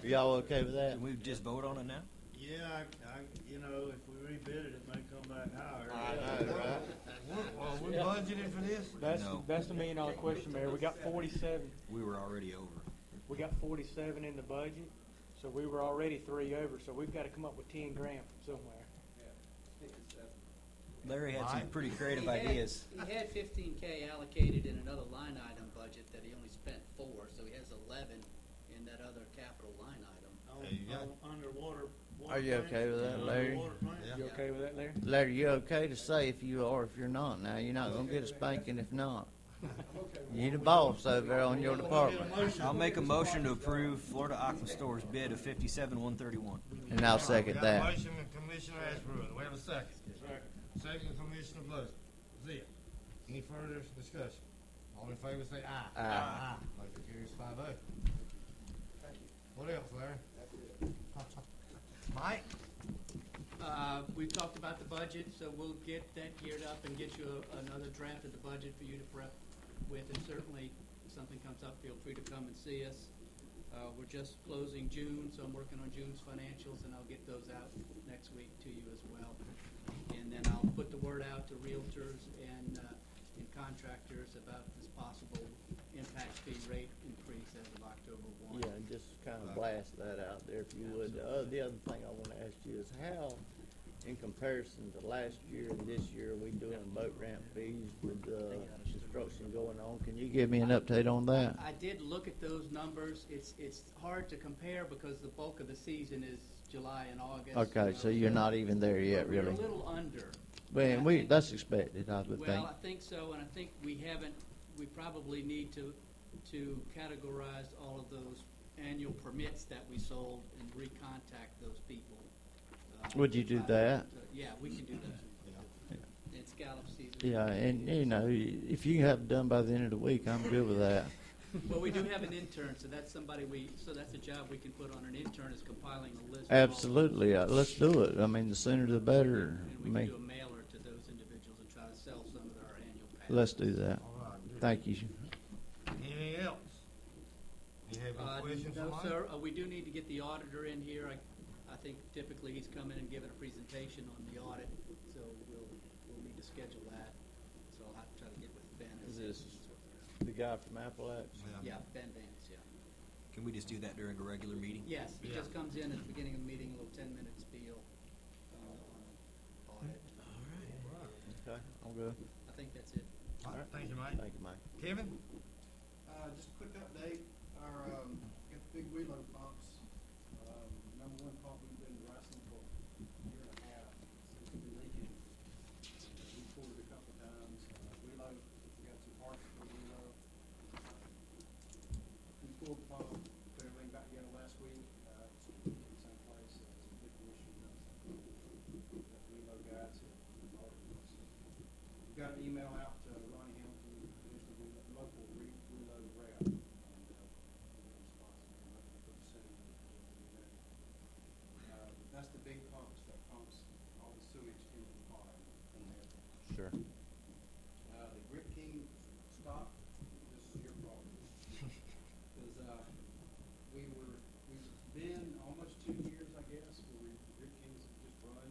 S3: Are y'all okay with that?
S1: Can we just vote on it now?
S4: Yeah, if we rebid it, it may come back higher.
S3: I know, right?
S2: Well, we budgeted for this?
S1: No.
S6: That's the $1,000,000 question, Mayor. We got 47.
S1: We were already over.
S6: We got 47 in the budget, so we were already 3 over. So we've got to come up with 10 grand from somewhere.
S10: Yeah, 57.
S1: Larry had some
S2: Mike?
S1: pretty creative
S8: He had-
S1: ideas.
S8: He had 15K allocated in another line item budget that he only spent 4, so he has 11 in that other capital line item.
S2: There you go.
S7: underwater.
S3: Are you okay with that, Larry?
S2: Yeah.
S6: You okay with that, Larry?
S3: Larry, you okay to say if you are, if you're not? Now, you're not gonna get a spanking if not. You the boss over there on your department.
S1: I'll make a motion to approve Florida Aqua Store's bid of $57,131.
S3: And I'll second
S2: Got a
S3: that.
S2: motion from Commissioner Ashbrook. We have a second. Second, Commissioner Blake. Zia. Any further discussion? All in favor say aye.
S3: Aye.
S2: Motion carries 5-0. What else, Larry? Mike?
S8: We've talked about the budget, so we'll get that geared up and get you another draft of the budget for you to prep with, and certainly, if something comes up, feel free to come and see us. We're just closing June, so I'm working on June's financials, and I'll get those out next week to you as well. And then I'll put the word out to realtors and contractors about this possible impact fee rate increase as of October 1.
S3: Yeah, just kind of blast that out there if you would. The other thing I want to ask you is how, in comparison to last year and this year, are we doing boat ramp fees with construction going on? Can you give me an update on that?
S8: I did look at those numbers. It's hard to compare because the bulk of the season is July and August.
S3: Okay, so you're not even there yet,
S8: We're
S3: really?
S8: a little under.
S3: Well,
S8: I think-
S3: that's expected, I would think.
S8: Well, I think so, and I think we probably need to categorize all of those annual permits that we sold and recontact those people.
S3: Would you do that?
S8: Yeah, we can do that. It's scallop season.
S3: Yeah, and if you have it done by the end of the week, I'm good with that.
S8: Well, we do have an intern, so that's that's a job we can put on an intern, is compiling a list. of all-
S3: Absolutely, let's do it. I mean, the sooner the better.
S8: And we can do a mailer to those individuals and try to sell some of our annual passes.
S3: Let's do that.
S2: All right. good.
S3: Thank you.
S2: Anything else? You have any questions for
S8: No,
S2: Mike?
S8: sir, we do need to get the auditor in here. I think typically he's come in and given a presentation on the audit, so we'll need to schedule that. So I'll have to try to get with Ben. and
S3: Is
S8: see if
S3: this-
S8: he's with
S3: The guy from Appalachia?
S8: Yeah, Ben Vance, yeah.
S1: Can we just do that during a regular meeting?
S8: Yes, he
S2: Yeah.
S8: just comes in at the beginning of the meeting, a little 10-minute spiel on audit.
S3: Okay, I'm good.
S8: I think that's it.
S2: All right, thank you, Mike.
S3: Thank you, Mike.
S2: Kevin?
S10: Just a quick update,
S11: Our, got the big wheel pumps. Number one pump we've been wrestling for a year and a half since it's been leaking. We pulled it a couple of times. Wheel, we got some parts for wheel. We pulled the pump, put everything back together last week. It's in the same place. It's a big issue. Got the wheel guys here. We got an email out to Ronnie Hamilton, who's the local reload rep. That's the big pumps that pumps all the sewage into the pond from there.
S3: Sure.
S11: The Grit King stop, this is your problem. Because, we've been almost 2 years, I guess, where Grit Kings have just run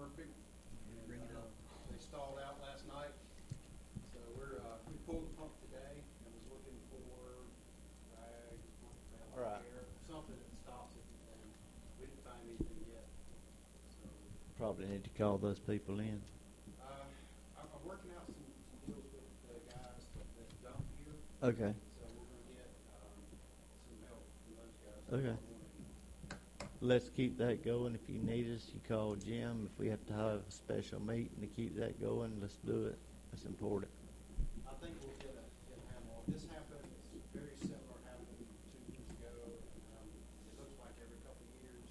S11: perfect.
S1: Bring it up.
S11: They stalled out last night. So we pulled the pump today and was looking for rag,
S3: All right.
S11: something that stops it, and we didn't find anything yet. So,
S3: Probably need to call those people in.
S11: I'm working out some deals with the guys that dump here,
S3: Okay.
S11: so we're gonna get, some help from those guys.
S3: Okay. Let's keep that going. If you need us, you call Jim. If we have to have a special meeting to keep that going, let's do it. That's important.
S11: I think we'll get a handle on it. This happened, it's very similar, happened 2 years ago. It looks like every couple of years,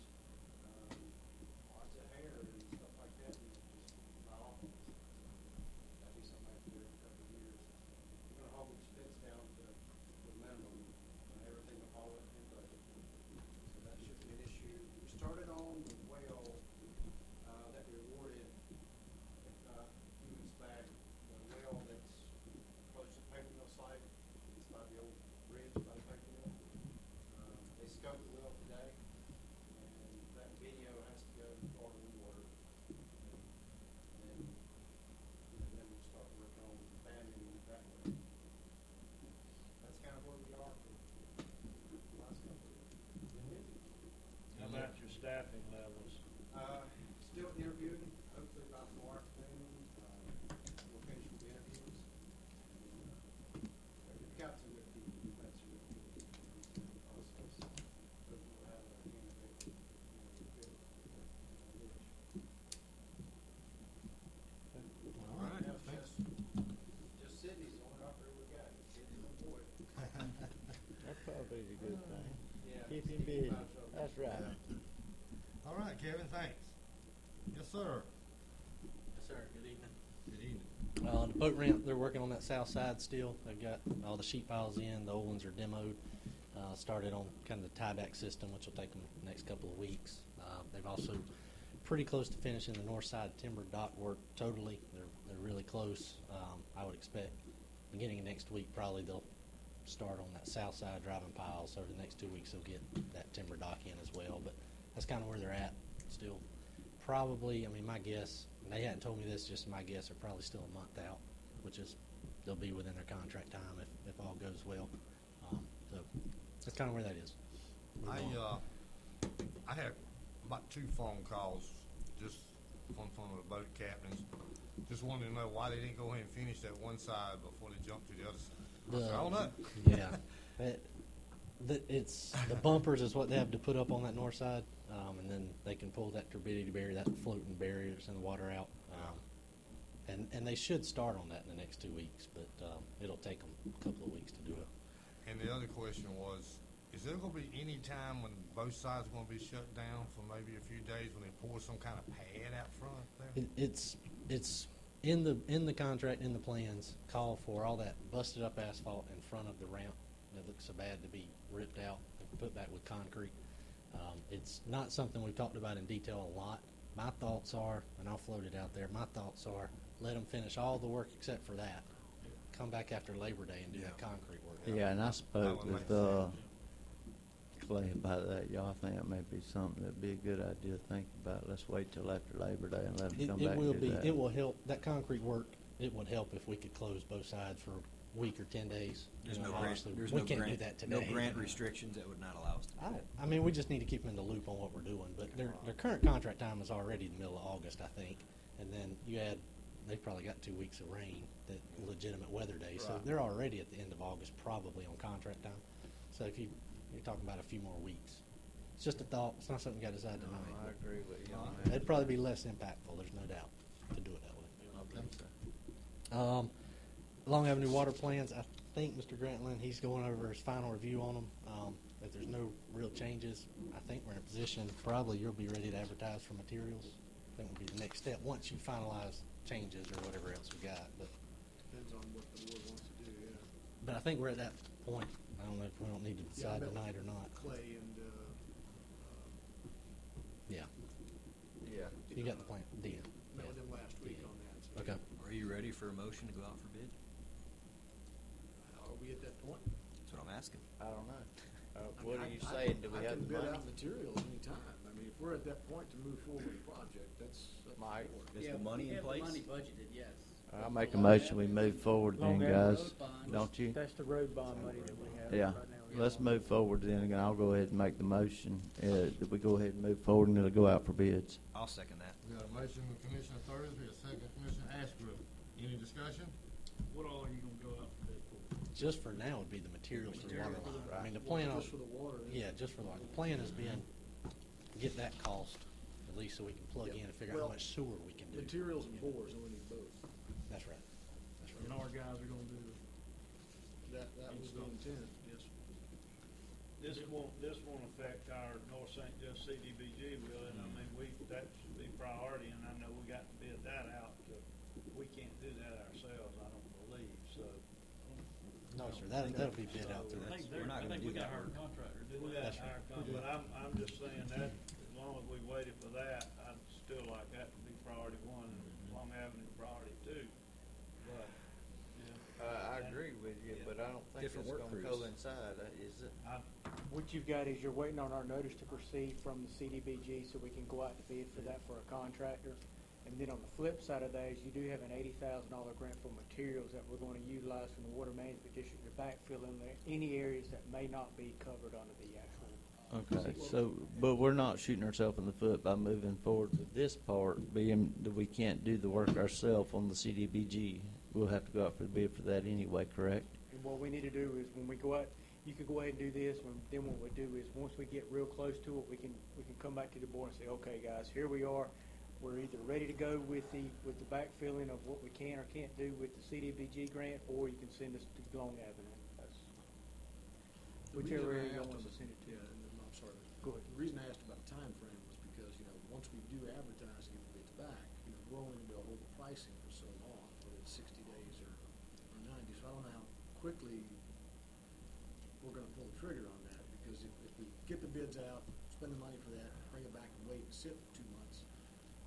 S11: lots of hair and stuff like that, and it just not off. That'd be something I have to do every couple of years. We're gonna hold the expense down to the minimum, and everything will follow it in budget. So that shouldn't be an issue. We started on the well, that we awarded, a few weeks back, the well that's close to the paper mill site. It's by the old bridge by the paper mill. They scoped the well today, and that video has to go to Florida Water. And then we'll start working on banding that way. That's kind of where we are for the last couple of years.
S7: How about your staffing levels?
S11: Still interviewing, hopefully by tomorrow afternoon, we'll finish with the interviews. We've got some good people, we've had some good people in the process. Hopefully we'll have a candidate, good, which.
S2: All right,
S11: Now,
S2: thanks.
S11: just Sydney's the only operator we got, it's Sydney on board.
S3: That's probably a good thing.
S11: Yeah,
S3: Keep him
S11: Steve
S3: busy.
S11: about trouble.
S3: That's right.
S2: All right, Kevin, thanks. Yes, sir.
S12: Yes, sir. Good evening.
S2: Good evening.
S12: The boat ramp, they're working on that south side still. They've got all the sheet piles in, the old ones are demoed. Started on kind of the tieback system, which will take them the next couple of weeks. They've also pretty close to finishing the north side timber dock work totally. They're really close. I would expect beginning of next week probably they'll start on that south side driving piles. So over the next 2 weeks they'll get that timber dock in as well. But that's kind of where they're at still. Probably, I mean, my guess, and they hadn't told me this, just my guess, they're probably still a month out, which is, they'll be within their contract time if all goes well. So that's kind of where that is.
S2: I had about 2 phone calls just from the boat captains. Just wanted to know why they didn't go ahead and finish that one side before they jumped to the other side. I said, I don't know.
S12: Yeah. It's the bumpers is what they have to put up on that north side, and then they can pull that turbidity barrier, that floating barrier that's in the water out. And they should start on that in the next 2 weeks, but it'll take them a couple of weeks to do it.
S2: And the other question was, is there going to be any time when both sides are going to be shut down for maybe a few days when they pour some kind of pad out front there?
S12: It's in the contract, in the plans, call for all that busted up asphalt in front of the ramp that looks so bad to be ripped out and put back with concrete. It's not something we've talked about in detail a lot. My thoughts are, and I'll float it out there, my thoughts are let them finish all the work except for that. Come back after Labor Day and do the concrete work.
S3: Yeah, and I spoke
S2: would
S3: with
S2: make sense.
S3: Clay about that. Y'all think it may be something that'd be a good idea to think about. Let's wait till after Labor Day and let them come back
S12: It will
S3: and do
S12: be,
S3: that.
S12: it will help, that concrete work, it would help if we could close both sides for a week or 10 days.
S1: There's
S12: You know,
S1: no grant,
S12: obviously,
S1: there's
S12: we
S1: no
S12: can't do
S1: grant,
S12: that
S1: no
S12: today.
S1: grant restrictions that would not allow us to do that.
S12: I mean, we just need to keep them in the loop on what we're doing, but their current contract time is already the middle of August, I think. And then you add they've probably got 2 weeks of rain, that legitimate weather days. So
S2: Right.
S12: they're already at the end of August, probably on contract time. So if you're talking about a few more weeks. It's just a thought. It's not something we got to decide
S3: No,
S12: tonight.
S3: I agree with you on
S12: but
S3: that.
S12: It'd probably be less impactful. There's no doubt to do it that way.
S3: I think so.
S12: Long Avenue water plans, I think Mr. Grantland, he's going over his final review on them. If there's no real changes, I think we're in a position, probably you'll be ready to advertise for materials. I think would be the next step, once you finalize changes or whatever else we got.
S9: Depends on what the board wants to do, yeah.
S12: But I think we're at that point. I don't know if we don't need to
S9: Yeah, I
S12: decide
S9: met
S12: tonight or not.
S9: Clay and,
S12: Yeah,
S3: Yeah.
S12: you got the plan, Dean.
S9: met with him last week on that. So
S12: Okay.
S1: Are you ready for a motion to go out for bid?
S9: Are we at that point?
S1: That's what I'm asking.
S3: I don't know.
S9: I
S3: What
S9: mean,
S3: are you
S9: I-
S3: saying? Do we have the
S9: I can bid
S3: money?
S9: out materials anytime. I mean, if we're at that point to move forward with the project, that's up to the
S3: Mike?
S9: board.
S1: Is
S8: Yeah,
S1: the money
S8: we
S1: in
S8: have the
S1: place?
S8: money budgeted, yes.
S3: I'll make a motion, we move forward then,
S6: Long Avenue
S3: guys.
S8: Road bond.
S3: Don't you?
S6: That's the road bond money that we have
S3: Yeah.
S6: right now.
S3: Let's move forward then, and I'll go ahead and make the motion, that we go ahead and move forward and it'll go out for bids.
S1: I'll second that.
S2: We got a motion from Commissioner Thursby, a second Commissioner Ashbrook. Any discussion?
S7: What all are you gonna go out for bid for?
S12: Just for now would be the materials for the water
S1: Materials.
S12: line. I mean, the plan,
S9: Just for the water.
S12: yeah, just for the water. The plan has been, get that cost, at least so we can plug
S9: Yeah.
S12: in and figure out how
S9: Well,
S12: much sewer we can do.
S9: Materials and bores, and we need both.
S12: That's right. That's
S7: And
S12: right.
S7: our guys are gonna do
S9: That was the intent, yes.
S4: This won't affect our North St. Just CDBG will, and I mean, that should be priority, and I know we got to bid that out. We can't do that ourselves, I don't believe, so.
S12: No, sir, that'll be bid out through
S1: That's-
S12: that.
S1: we're not gonna do that
S7: our
S1: work.
S7: contractor, didn't
S4: We
S7: we?
S4: got
S12: That's
S4: our
S12: right.
S4: company, but I'm just saying that, as long as we waited for that, I'd still like that to be priority one, and Long Avenue priority two. But, yeah.
S3: I agree with you, but I don't think it's
S1: Different work
S3: gonna
S1: crews.
S3: coincide, is it?
S6: What you've got is you're waiting on our notice to proceed from the CDBG so we can go out to bid for that for a contractor. And then on the flip side of that is you do have an $80,000 grant for materials that we're going to utilize from the Water Management District to backfill in there, any areas that may not be covered under the actual.
S3: Okay, so, but we're not shooting ourselves in the foot by moving forward with this part, being that we can't do the work ourselves on the CDBG. We'll have to go out for the bid for that anyway, correct?
S6: And what we need to do is when we go out, you could go ahead and do this, then what we do is, once we get real close to it, we can come back to the board and say, okay, guys, here we are. We're either ready to go with the backfilling of what we can or can't do with the CDBG grant, or you can send us to Long Avenue. That's
S9: The
S6: whichever
S9: reason I
S6: area you
S9: asked
S6: want
S9: was-
S6: to send it to.
S9: Yeah, and I'm sorry.
S6: Go ahead.
S9: The reason I asked about the time frame was because, once we do advertise and get the bids back, we're only gonna be able to hold the pricing for so long, whether it's 60 days or 90. So I don't know how quickly we're gonna pull the trigger on that, because if we get the bids out, spend the money for that, bring it back and wait and sit for 2 months,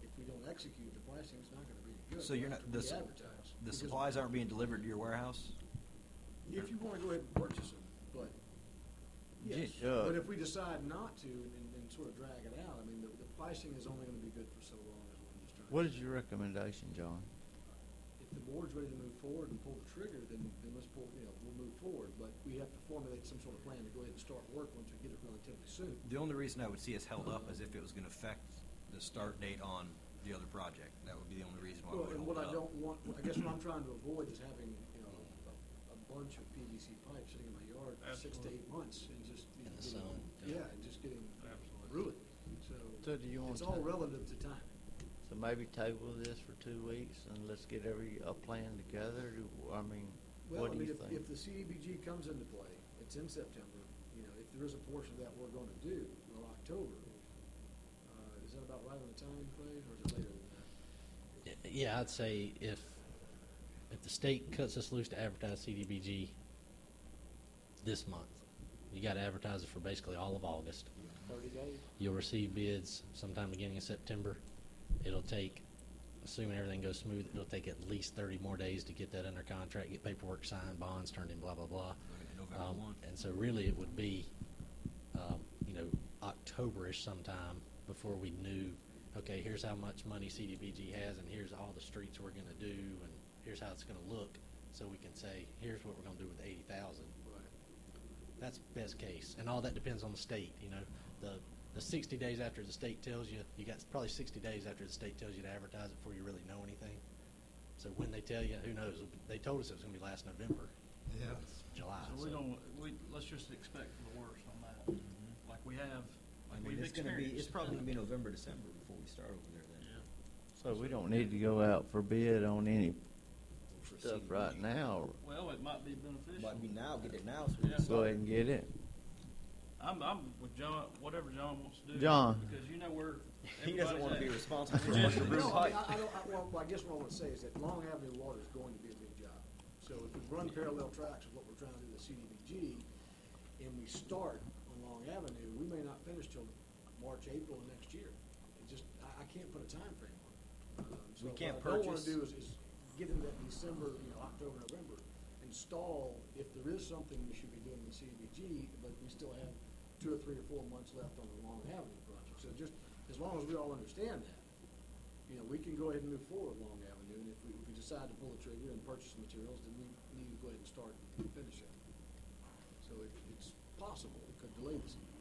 S9: if we don't execute, the pricing's not gonna be good.
S1: So you're not,
S9: We'll have to
S1: the
S9: re-advertise.
S1: the
S9: Because
S1: supplies aren't being delivered to your warehouse?
S9: If you wanna go ahead and purchase them, but, yes,
S3: Gee,
S9: but if we decide not to and sort of drag it out, I mean, the pricing is only gonna be good for so long, is what I'm just trying to.
S3: What is your recommendation, John?
S9: If the board's ready to move forward and pull the trigger, then let's pull, we'll move forward, but we have to formulate some sort of plan to go ahead and start work once we get it relatively soon.
S1: The only reason I would see us held up is if it was gonna affect the start date on the other project. That would be the only reason why we
S9: Well,
S1: would
S9: and
S1: hold
S9: what
S1: it
S9: I
S1: up.
S9: don't want, I guess what I'm trying to avoid is having, a bunch of PVC pipe sitting in my yard for 6 to 8 months and just,
S12: In the
S9: getting-
S12: sun,
S9: Yeah,
S12: yeah.
S9: and just getting
S7: Absolutely.
S9: ruined,
S3: So do you want
S9: it's all
S3: to-
S9: relative to timing.
S3: So maybe table this for 2 weeks and let's get a plan together. I mean,
S9: Well,
S3: what
S9: I
S3: do
S9: mean,
S3: you
S9: if
S3: think?
S9: the CDBG comes into play, it's in September, if there is a portion of that we're gonna do, or October, is that about right on the time, Clay, or is it later than that?
S12: Yeah, I'd say if the state cuts us loose to advertise CDBG this month, you gotta advertise it for basically all of August.
S6: 30 days.
S12: You'll receive bids sometime beginning of September. It'll take, assuming everything goes smooth, it'll take at least 30 more days to get that under contract, get paperwork signed, bonds turned in, blah, blah, blah.
S1: November 1.
S12: And so really it would be, October-ish sometime before we knew, okay, here's how much money CDBG has and here's all the streets we're gonna do and here's how it's gonna look. So we can say, here's what we're gonna do with 80,000.
S9: Right.
S12: That's best case, and all that depends on the state, the 60 days after the state tells you, you got probably 60 days after the state tells you to advertise it before you really know anything. So when they tell you, who knows? They told us it was gonna be last November.
S2: Yeah.
S12: It's July.
S7: So let's just expect the worst on that, like we have,
S1: I
S7: like
S1: mean,
S7: we've
S1: it's gonna be,
S7: experienced.
S1: it's probably gonna be November, December before we start over there then.
S7: Yeah.
S3: So we don't need to go out for bid on any stuff right now.
S7: Well, it might be beneficial.
S1: Might be now, get it now, so we
S7: Yeah.
S1: can
S3: Go
S1: start.
S3: ahead and get it.
S7: I'm with John, whatever John wants to do.
S3: John.
S7: Because you know where
S1: He doesn't wanna be
S7: everybody's at.
S1: responsible for
S7: Yeah.
S1: what the roof
S9: No,
S1: pipe.
S9: I don't, well, I guess what I want to say is that Long Avenue Water is going to be a big job. So if we run parallel tracks with what we're trying to do with CDBG, and we start on Long Avenue, we may not finish till March, April of next year. It just, I can't put a time frame on it.
S1: We can't
S9: So what I don't want
S1: purchase-
S9: to do is get into that December, October, November, and stall if there is something we should be doing with CDBG, but we still have 2 or 3 or 4 months left on the Long Avenue project. So just, as long as we all understand that, we can go ahead and move forward Long Avenue, and if we decide to pull the trigger and purchase materials, then we need to go ahead and start and finish it. So it's possible, it could delay the CDBG.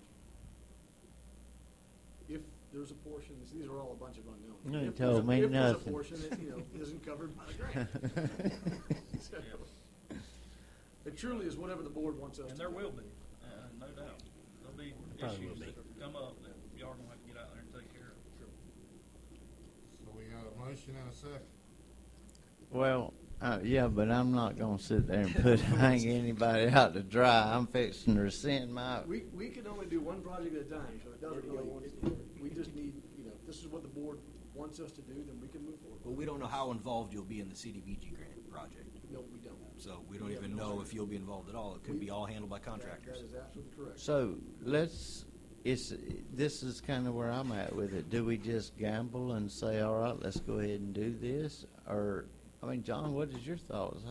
S9: If there's a portion, these are all a bunch of unknowns.
S3: You ain't
S9: If there's a-
S3: told me
S9: If there's a
S3: nothing.
S9: portion that, isn't covered by the grant. So, it truly is whatever the board wants us to do.
S7: And there will be, no doubt. There'll be
S12: Probably will
S7: issues
S12: be.
S7: that come up that y'all are gonna have to get out there and take care of.
S2: So we got a motion and a second.
S3: Well, yeah, but I'm not gonna sit there and hang anybody out to dry. I'm fixing to rescind my,
S9: We can only do one project at a time, so it doesn't really, we just need, if this is what the board wants us to do, then we can move forward.
S1: But we don't know how involved you'll be in the CDBG grant project.
S9: No, we don't.
S1: So we don't
S9: We have
S1: even
S9: no
S1: know
S9: idea.
S1: if you'll be involved at all. It could be all handled by contractors.
S9: That is absolutely correct.
S3: so this is kinda where I'm at with it. Do we just gamble and say, all right, let's go ahead and do this? Or, John, what is your thoughts?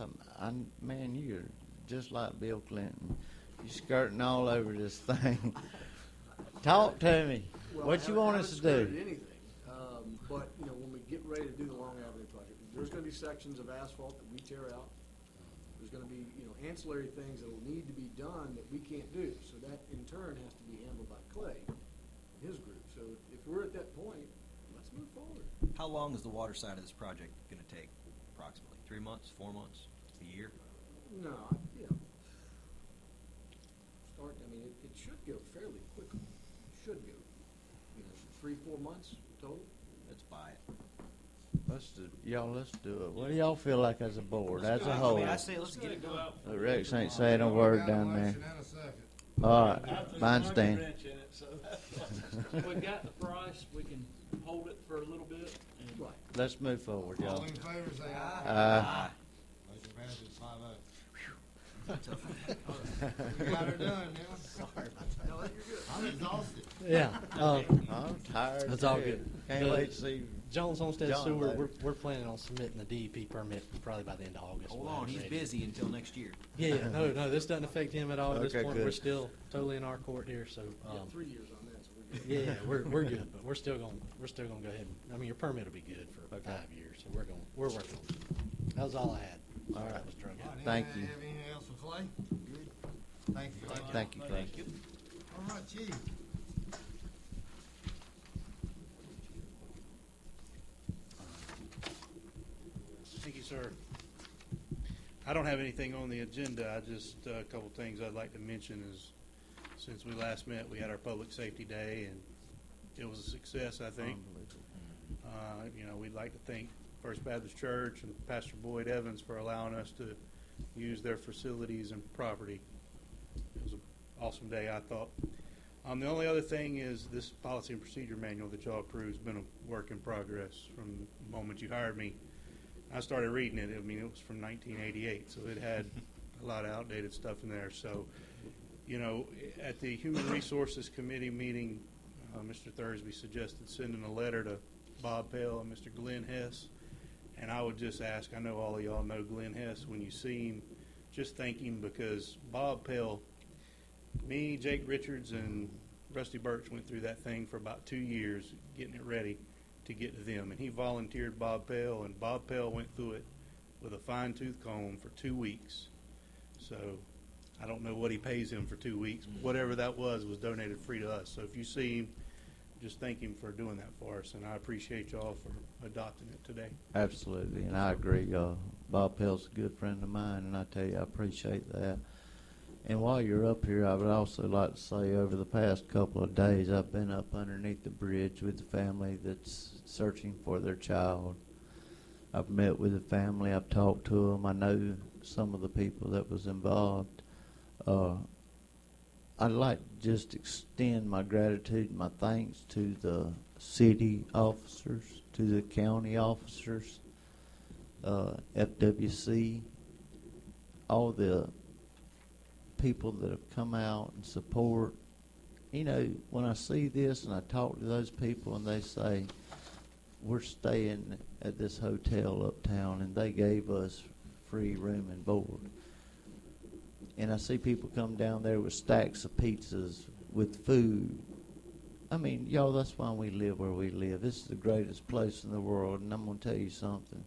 S3: Man, you're just like Bill Clinton. You're skirting all over this thing. Talk to me.
S9: Well,
S3: What you
S9: I
S3: want
S9: haven't
S3: us to
S9: skirted
S3: do?
S9: anything, but, when we get ready to do the Long Avenue project, there's gonna be sections of asphalt that we tear out. There's gonna be, ancillary things that'll need to be done that we can't do, so that in turn has to be handled by Clay and his group. So if we're at that point, let's move forward.
S1: How long is the water side of this project gonna take approximately? 3 months, 4 months, a year?
S9: No, it should go fairly quickly. Should go, 3-4 months total.
S1: Let's buy it.
S3: Let's do it. What do y'all feel like as a board, as a
S1: I
S3: whole?
S1: mean, I say let's get it
S7: Go
S1: done.
S7: out for
S3: Look, Rex ain't
S2: So
S3: saying a
S2: we
S3: word
S2: got a
S3: down there.
S2: motion and a second.
S3: All right,
S7: There's a
S3: fine,
S7: monkey
S3: Stan.
S7: wrench in it, so if we got the price, we can hold it for a little bit. And
S9: Right.
S3: Let's move forward,
S2: All
S3: y'all.
S2: in favor, say aye.
S3: Aye.
S2: Motion passes 5-0. We got her done now. Sorry about that.
S9: No, you're good.
S2: I'm exhausted.
S12: Yeah.
S3: I'm tired.
S12: That's all
S3: too.
S12: good.
S3: Can't
S12: The-
S3: wait to see.
S12: Jones Homestead
S3: John
S12: Sewer,
S3: later.
S12: we're planning on submitting the DEP permit probably by the end of August.
S1: Hold
S12: We'll have
S1: on,
S12: it
S1: he's
S12: ready.
S1: busy until next year.
S12: Yeah, no, this doesn't affect him at all at this
S3: Okay,
S12: point.
S3: good.
S12: We're still totally in our court here, so.
S9: Yeah, 3 years on that, so we're good.
S12: Yeah, we're good, but we're still gonna go ahead and, your permit will be good for 5 years, so we're working on it. That was all I had.
S3: All right.
S12: That was drug out.
S3: Thank you.
S2: Have anything else for Clay? Good. Thank you, Clay.
S3: Thank you, Clay.
S2: All right, Chief.
S13: Thank you, sir. I don't have anything on the agenda. I just, a couple things I'd like to mention is, since we last met, we had our Public Safety Day, and it was a success, I think. We'd like to thank First Baptist Church and Pastor Boyd Evans for allowing us to use their facilities and property. It was an awesome day, I thought. The only other thing is this policy and procedure manual that y'all approved has been a work in progress from the moment you hired me. I started reading it. It was from 1988, so it had a lot of outdated stuff in there. So, at the Human Resources Committee meeting, Mr. Thursby suggested sending a letter to Bob Pell and Mr. Glenn Hess. And I would just ask, I know all of y'all know Glenn Hess, when you see him, just thank him, because Bob Pell, me, Jake Richards, and Rusty Birch went through that thing for about 2 years, getting it ready to get to them. And he volunteered Bob Pell, and Bob Pell went through it with a fine-tooth comb for 2 weeks. So I don't know what he pays him for 2 weeks. But whatever that was donated free to us. So if you see him, just thank him for doing that for us, and I appreciate y'all for adopting it today.
S3: Absolutely, and I agree. Bob Pell's a good friend of mine, and I tell you, I appreciate that. And while you're up here, I would also like to say over the past couple of days, I've been up underneath the bridge with the family that's searching for their child. I've met with the family. I've talked to them. I know some of the people that was involved. I'd like to just extend my gratitude and my thanks to the city officers, to the county officers, FWC, all the people that have come out and support. You know, when I see this and I talk to those people and they say, we're staying at this hotel uptown and they gave us free room and board. And I see people come down there with stacks of pizzas, with food. I mean, y'all, that's why we live where we live. This is the greatest place in the world, and I'm going to tell you something.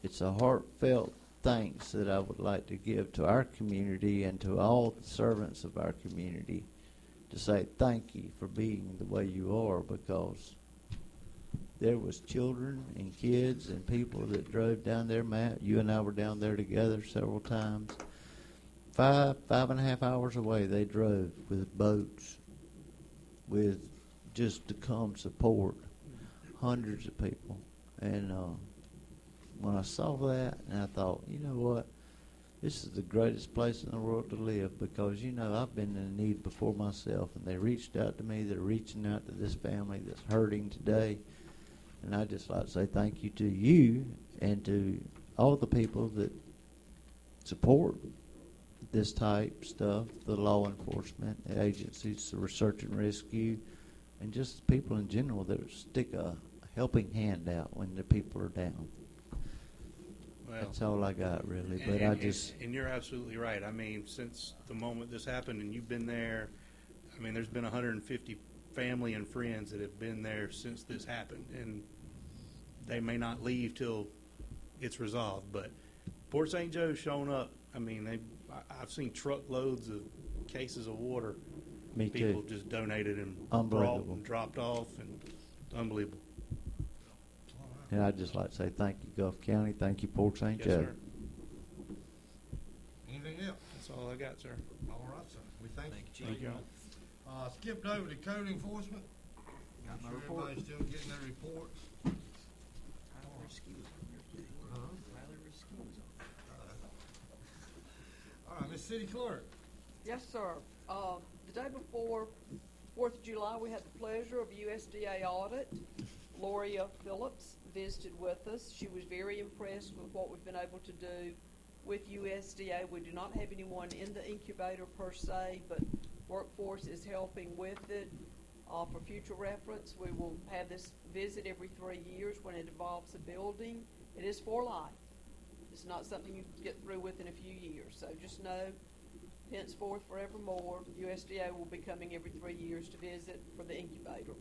S3: It's a heartfelt thanks that I would like to give to our community and to all the servants of our community to say thank you for being the way you are, because there was children and kids and people that drove down there. Matt, you and I were down there together several times. 5.5 hours away they drove with boats, with just to come support hundreds of people. And when I saw that, and I thought, you know what, this is the greatest place in the world to live, because, you know, I've been in need before myself, and they reached out to me. They're reaching out to this family that's hurting today. And I'd just like to say thank you to you and to all the people that support this type stuff, the law enforcement, the agencies, the research and rescue, and just people in general that stick a helping hand out when the people are down.
S13: Well,
S3: That's all I got, really. But
S13: and you're absolutely right. I mean, since the moment this happened and you've been there, I mean, there's been 150 family and friends that have been there since this happened, and they may not leave till it's resolved. But Port St. Joe's shown up. I mean, I've seen truckloads of cases of water.
S3: Me
S13: People
S3: too.
S13: just donated and brought
S3: Unbelievable.
S13: and dropped off, and unbelievable.
S3: And I'd just like to say thank you, Gulf County. Thank you, Port St.
S13: Yes,
S3: Joe.
S13: sir.
S2: Anything else?
S13: That's all I got, sir.
S2: All right, sir. We thank you.
S1: Chief.
S13: Thank you.
S2: Skipped over to code enforcement.
S1: Got my
S2: Sure
S1: report.
S2: everybody's still getting their reports. All right, Miss City Clerk.
S14: Yes, sir. The day before 4th of July, we had the pleasure of USDA audit. Loria Phillips visited with us. She was very impressed with what we've been able to do with USDA. We do not have anyone in the incubator per se, but Workforce is helping with it. For future reference, we will have this visit every 3 years when it involves a building. It is for life. It's not something you can get through with in a few years. So just know, henceforth, forevermore, USDA will be coming every 3 years to visit for the incubator.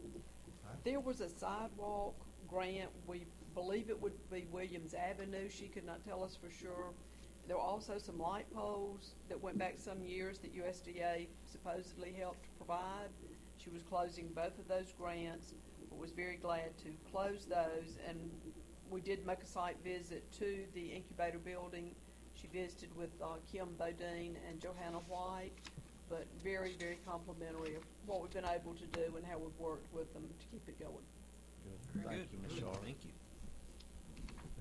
S14: There was a sidewalk grant. We believe it would be Williams Avenue. She could not tell us for sure. There were also some light poles that went back some years that USDA supposedly helped provide. She was closing both of those grants, but was very glad to close those. And we did make a site visit to the incubator building. She visited with Kim Bodine and Johanna White, but very, very complimentary of what we've been able to do and how we've worked with them to keep it going.
S1: Very
S3: Thank
S1: good.
S3: you, Ms. Shaw.
S1: Thank you.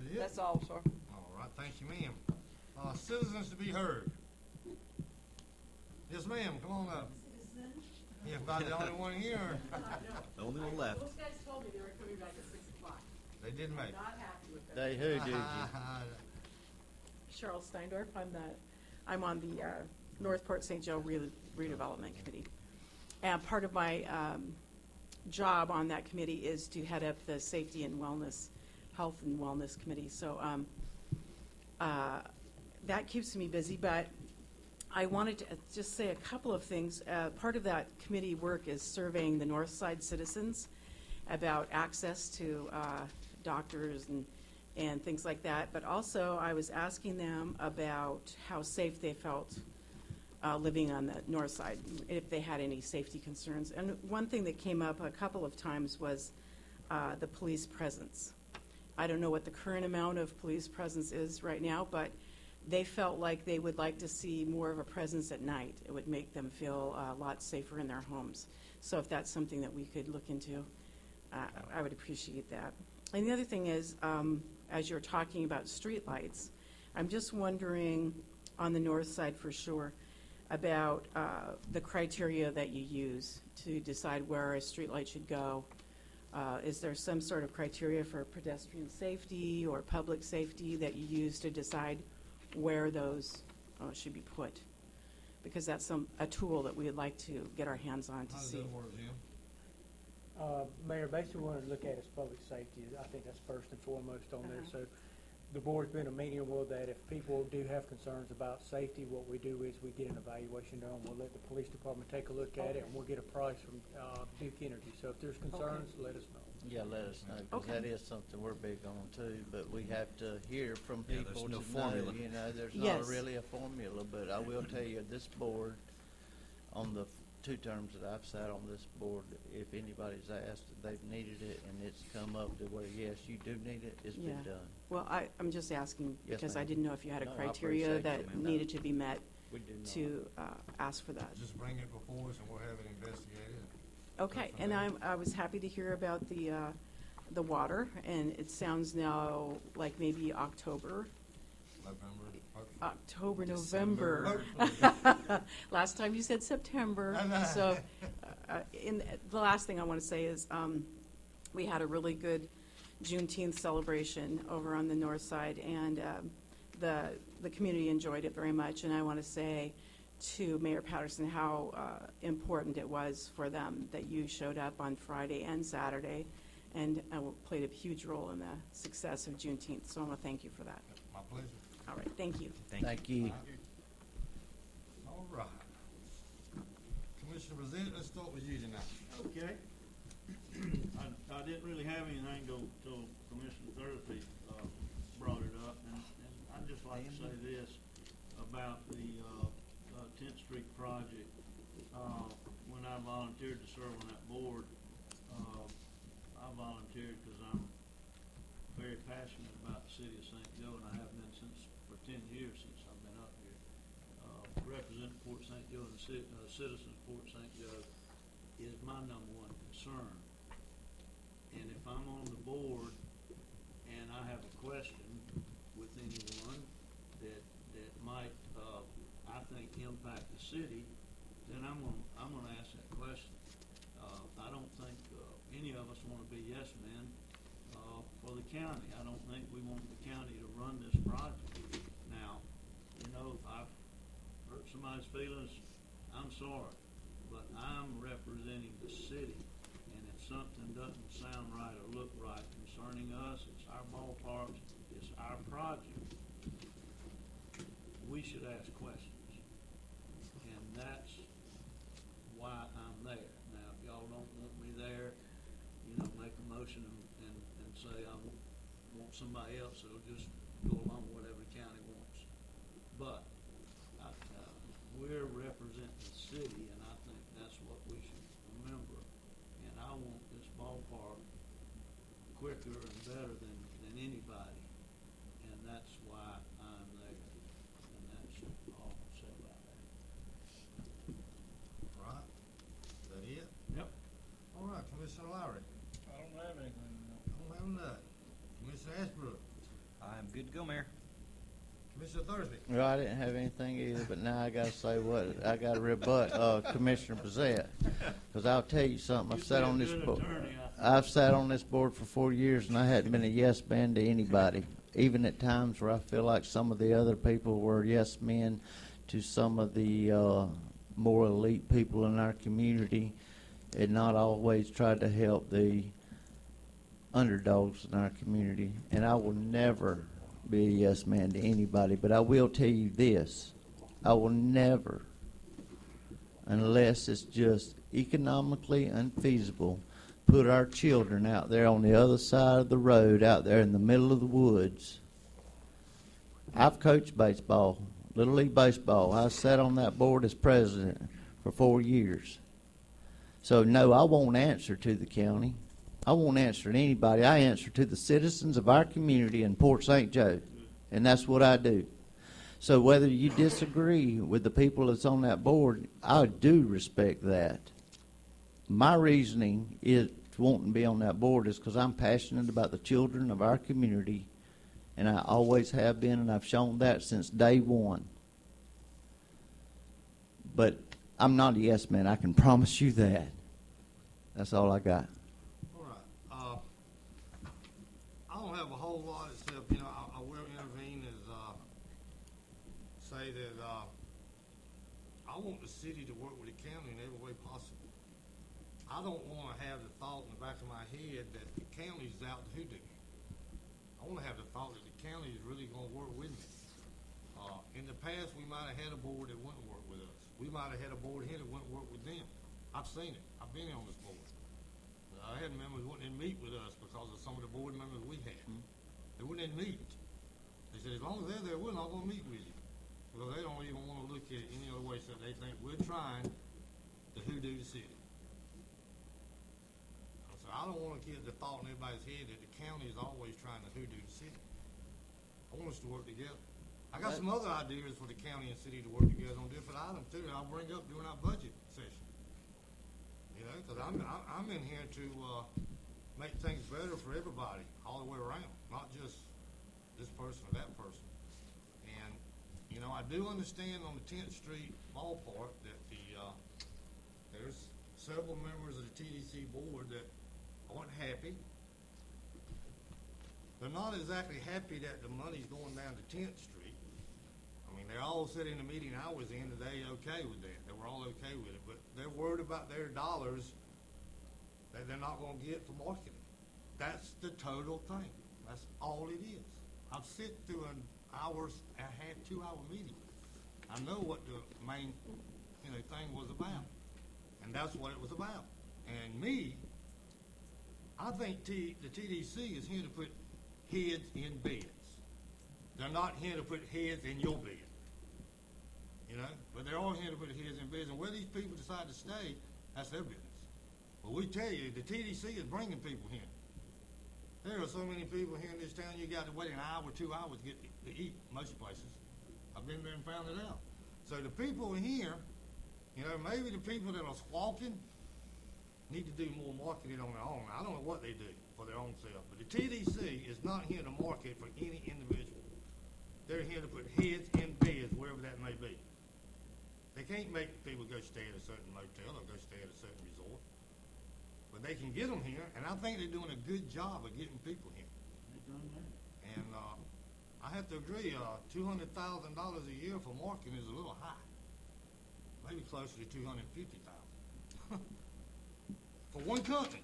S2: Is it?
S14: That's all, sir.
S2: All right, thank you, ma'am. Citizens to be heard. Yes, ma'am, come on up. Yeah, about the only one here.
S1: The only one left.
S15: Those guys told me they were coming back at 6 o'clock.
S2: They didn't make it.
S15: Not happy with that.
S3: They who did you?
S15: Cheryl Steindorf, I'm on the Northport St. Joe Redevelopment Committee. And part of my job on that committee is to head up the Safety and Wellness, Health and Wellness Committee. So that keeps me busy, but I wanted to just say a couple of things. Part of that committee work is surveying the North Side citizens about access to doctors and things like that. But also I was asking them about how safe they felt living on the north side, if they had any safety concerns. And one thing that came up a couple of times was the police presence. I don't know what the current amount of police presence is right now, but they felt like they would like to see more of a presence at night. It would make them feel a lot safer in their homes. So if that's something that we could look into, I would appreciate that. And the other thing is, as you're talking about streetlights, I'm just wondering on the north side for sure about the criteria that you use to decide where a streetlight should go. Is there some sort of criteria for pedestrian safety or public safety that you use to decide where those should be put? Because that's a tool that we would like to get our hands on to
S2: How does
S15: see.
S2: that work, Jim?
S6: Mayor, basically what I look at is public safety. I think that's first and foremost on there. So the board's been amenable that if people do have concerns about safety, what we do is we get an evaluation done. We'll let the police department take a look at it, and we'll get a price from Duke Energy. So if there's concerns, let us know.
S3: Yeah, let us know, because that is something we're big on too, but we have to hear from
S1: Yeah,
S3: people
S1: there's no
S3: to know,
S1: formula.
S3: you know, there's
S15: Yes.
S3: not really a formula, but I will tell you, this board, on the 2 terms that I've sat on this board, if anybody's asked, they've needed it, and it's come up to where, yes, you do need it, it's been
S15: Yeah.
S3: done.
S15: Well, I'm just asking
S3: Yes,
S15: because I
S3: ma'am.
S15: didn't know if you had a
S3: No, I
S15: criteria
S3: appreciate
S15: that
S3: you, ma'am.
S15: needed to be met
S3: We do not.
S15: to ask for that.
S2: Just bring it before us and we'll have it investigated.
S15: Okay, and I was happy to hear about the water, and it sounds now like maybe October, November. Last time you said September.
S2: I know.
S15: So, the last thing I want to say is, we had a really good Juneteenth celebration over on the north side, and the community enjoyed it very much. And I want to say to Mayor Patterson how important it was for them that you showed up on Friday and Saturday, and played a huge role in the success of Juneteenth. So I want to thank you for that.
S2: My pleasure.
S15: All right, thank you.
S3: Thank you.
S2: All right. Commissioner Brazil, let's start with you tonight.
S7: Okay. I didn't really have anything till Commissioner Thursby brought it up, and I'd just like to say this about the 10th Street project. When I volunteered to serve on that board, I volunteered because I'm very passionate about the city of St. Joe, and I have been for 10 years since I've been up here. Representing Fort St. Joe and the citizens of Fort St. Joe is my #1 concern. And if I'm on the board and I have a question with anyone that might, I think, impact the city, then I'm gonna ask that question. I don't think any of us want to be yes men for the county. I don't think we want the county to run this project. Now, you know, if I've hurt somebody's feelings, I'm sorry, but I'm representing the city, and if something doesn't sound right or look right concerning us, it's our ballparks, it's our project, we should ask questions, and that's why I'm there. Now, if y'all don't want me there, you know, make a motion and say I want somebody else that'll just go along with whatever the county wants. But we're representing the city, and I think that's what we should remember. And I want this ballpark quicker and better than anybody, and that's why I'm there. And that's all I'll say about that.
S2: Right. Is that it?
S7: Yep.
S2: All right, Commissioner Lowry.
S7: I don't have anything.
S2: I don't have nothing. Commissioner Ashbrook.
S1: I'm good to go, Mayor.
S2: Commissioner Thursby.
S3: Well, I didn't have anything either, but now I gotta say what, I gotta rebut, Commissioner Brissette. Cause I'll tell you something, I've sat on this board. I've sat on this board for 4 years and I hadn't been a yes man to anybody. Even at times where I feel like some of the other people were yes men to some of the, more elite people in our community, and not always tried to help the underdogs in our community. And I will never be a yes man to anybody, but I will tell you this. I will never, unless it's just economically unfeasible, put our children out there on the other side of the road, out there in the middle of the woods. I've coached baseball Little League Baseball. I sat on that board as president for 4 years. So no, I won't answer to the county. I won't answer to anybody. I answer to the citizens of our community in Port St. Joe, and that's what I do. So whether you disagree with the people that's on that board, I do respect that. My reasoning is wanting to be on that board is because I'm passionate about the children of our community, and I always have been, and I've shown that since day one. But I'm not a yes man. I can promise you that. That's all I got.
S2: All right. I don't have a whole lot except, you know, I will intervene as, say that, I want the city to work with the county in every way possible. I don't wanna have the thought in the back of my head that the county's out to hoodoo me. I wanna have the thought that the county is really gonna work with me. In the past, we might have had a board that wouldn't work with us. We might have had a board here that wouldn't work with them. I've seen it. I've been on this board. I had members who wouldn't meet with us because of some of the board members we had. They wouldn't meet. They said, as long as they're there, we're not gonna meet with you. Because they don't even wanna look at it any other way, so they think we're trying to hoodoo the city. So I don't wanna get the thought in everybody's head that the county is always trying to hoodoo the city. I want us to work together. I got some other ideas for the county and city to work together on different items too, that I'll bring up during our budget session. You know, because I'm in here to make things better for everybody all the way around, not just this person or that person. And you know, I do understand on the 10th Street ballpark that there's several members of the TDC board that aren't happy. They're not exactly happy that the money's going down to 10th Street. I mean, they all said in the meeting I was in today, okay with that. They were all okay with it, but they're worried about their dollars that they're not gonna get for marketing. That's the total thing. That's all it is. I've sit through an hour and a half, 2-hour meeting. I know what the main, you know, thing was about, and that's what it was about. And me, I think the TDC is here to put heads in beds. They're not here to put heads in your bed. You know, but they're all here to put heads in beds, and where these people decide to stay, that's their business. But we tell you, the TDC is bringing people here. There are so many people here in this town, you got to wait an hour, 2 hours to get to eat most places. I've been there and found it out. So the people here, you know, maybe the people that are squawking need to do more marketing on their own. I don't know what they do for their own self, but the TDC is not here to market for any individual. They're here to put heads in beds, wherever that may be. They can't make people go stay at a certain motel or go stay at a certain resort. But they can get them here, and I think they're doing a good job of getting people here. And I have to agree, $200,000 a year for marketing is a little high. Maybe closer to $250,000 for one company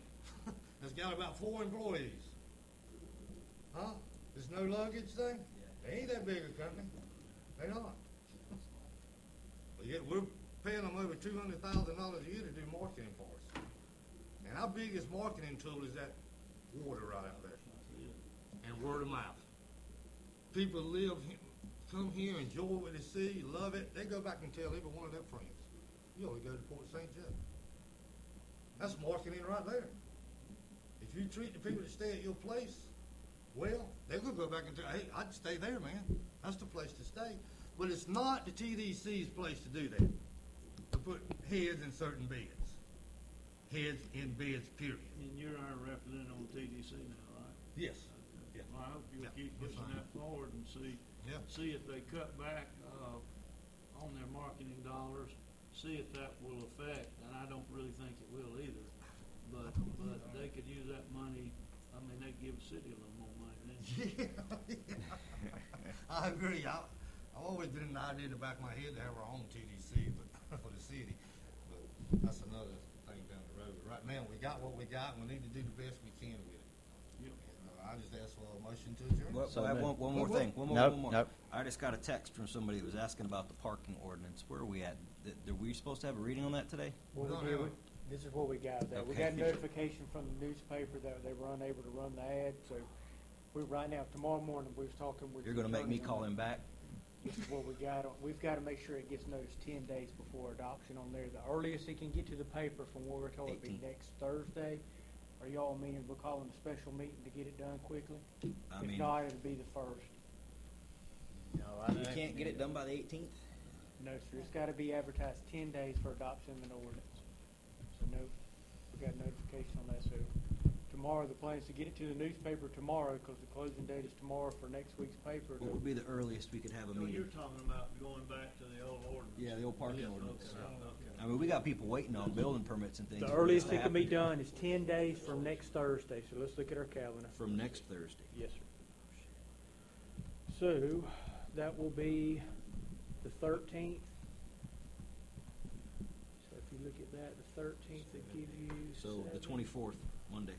S2: that's got about 4 employees. Huh? This no luggage thing? They ain't that big a company. They're not. But yet we're paying them over $200,000 a year to do marketing for us. And our biggest marketing tool is that water right out there. And word of mouth. People come here, enjoy what they see, love it. They go back and tell every one of their friends. You ought to go to Port St. Joe. That's marketing right there. If you treat the people that stay at your place well, they're going to go back and tell, hey, I'd stay there, man. That's the place to stay. But it's not the TDC's place to do that, to put heads in certain beds. Heads in beds, period.
S7: And you're our representative on TDC now, right?
S2: Yes. Yeah.
S7: Well, I hope you'll keep pushing that forward and see if they cut back on their marketing dollars, see if that will affect, and I don't really think it will either, but they could use that money. I mean, they give the city a little more money than
S2: Yeah. I agree. I've always been an idea in the back of my head to have our own TDC, but for the city. But that's another thing down the road. Right now, we got what we got, and we need to do the best we can with it.
S7: Yep.
S2: And, I just asked for a motion to adjourn.
S1: Well,
S3: So
S1: I have
S3: moved.
S1: one more thing. One
S3: Nope,
S1: more.
S3: nope.
S1: I just got a text from somebody that was asking about the parking ordinance. Where are we at? Were we supposed to have a reading on that today?
S6: Well,
S2: No,
S6: we did.
S2: no.
S6: This is what we got. We
S1: Okay.
S6: got notification from the newspaper that they were unable to run the ad, so right now, tomorrow morning, we was talking with.
S1: You're
S6: the
S1: gonna make me
S6: attorney on
S1: call
S6: that.
S1: him back?
S6: This is what we got, we've got to make sure it gets noticed 10 days before adoption on there. The earliest it can get to the paper from what we're told would be
S1: 18th.
S6: next Thursday. Are y'all meaning we're calling a special meeting to get it done quickly?
S1: I
S6: If
S1: mean,
S6: not, it'll be the 1st.
S1: you can't get it done by the 18th?
S6: No, sir, it's got to be advertised 10 days for adoption of an ordinance. So no, we got notification on that, so tomorrow, the plan is to get it to the newspaper tomorrow, because the closing date is tomorrow for next week's paper.
S1: What would be the earliest we could have a
S4: So you're
S1: meeting?
S4: talking about going back to the old ordinance?
S1: Yeah, the old parking
S4: Yeah,
S1: ordinance.
S4: okay.
S1: I mean, we got people waiting on building permits and things.
S6: The
S1: for this
S6: earliest
S1: to
S6: it can be
S1: happen.
S6: done is 10 days from next Thursday, so let's look at our calendar.
S1: From next Thursday.
S6: Yes, sir. So, that will be the 13th. So if you look at that, the 13th, it gives you.
S1: So the
S6: 7.
S1: 24th, Monday.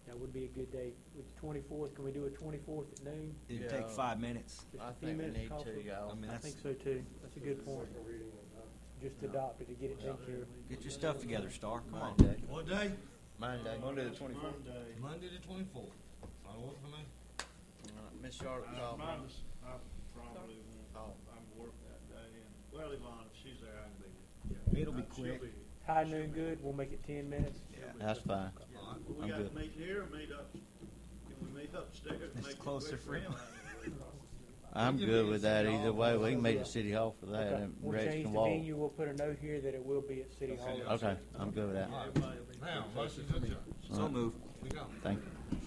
S6: That would be a good day. With the 24th, can we do a 24th at noon?
S1: It'd
S3: Yeah.
S1: take 5 minutes.
S6: Just
S3: I
S6: a few
S3: think we
S6: minutes,
S3: need
S6: call
S3: to,
S6: for-
S3: y'all.
S1: I mean,
S6: I
S1: that's,
S6: think so too. That's a good point.
S5: Second reading and,
S6: Just adopt it to get it taken care of.
S1: get your stuff together, Star. Come on.
S3: Monday.
S2: What day?
S3: Monday.
S1: Monday the 24th.
S4: Monday.
S2: Monday the 24th. That'll work for me.
S3: Miss Charlotte
S4: I
S3: called me.
S4: probably won't,
S3: Oh.
S4: I'm work that day, and, well, Yvonne, if she's there, I can be here.
S1: It'll be
S4: She'll
S1: quick.
S4: be here.
S6: High noon good, we'll make it 10 minutes.
S1: Yeah.
S3: That's fine.
S4: Well, we
S3: I'm
S4: got to
S3: good.
S4: meet here or meet up, can we meet upstairs?
S1: It's
S4: Make it
S1: closer
S4: quick
S1: for him.
S3: I'm
S2: We can
S3: good
S2: meet
S3: with
S2: at
S3: that
S2: City
S3: either
S2: Hall
S3: way.
S2: for
S3: We can
S2: that.
S3: meet at City Hall for that
S6: Okay,
S3: and
S6: we'll
S3: Rex
S6: change
S3: can
S6: the
S3: walk.
S6: venue, we'll put a note here that it will be at City Hall.
S3: Okay, I'm good with that.
S4: Everybody will be.
S2: Now, motion to adjourn.
S1: So move.
S2: We go.
S3: Thank you.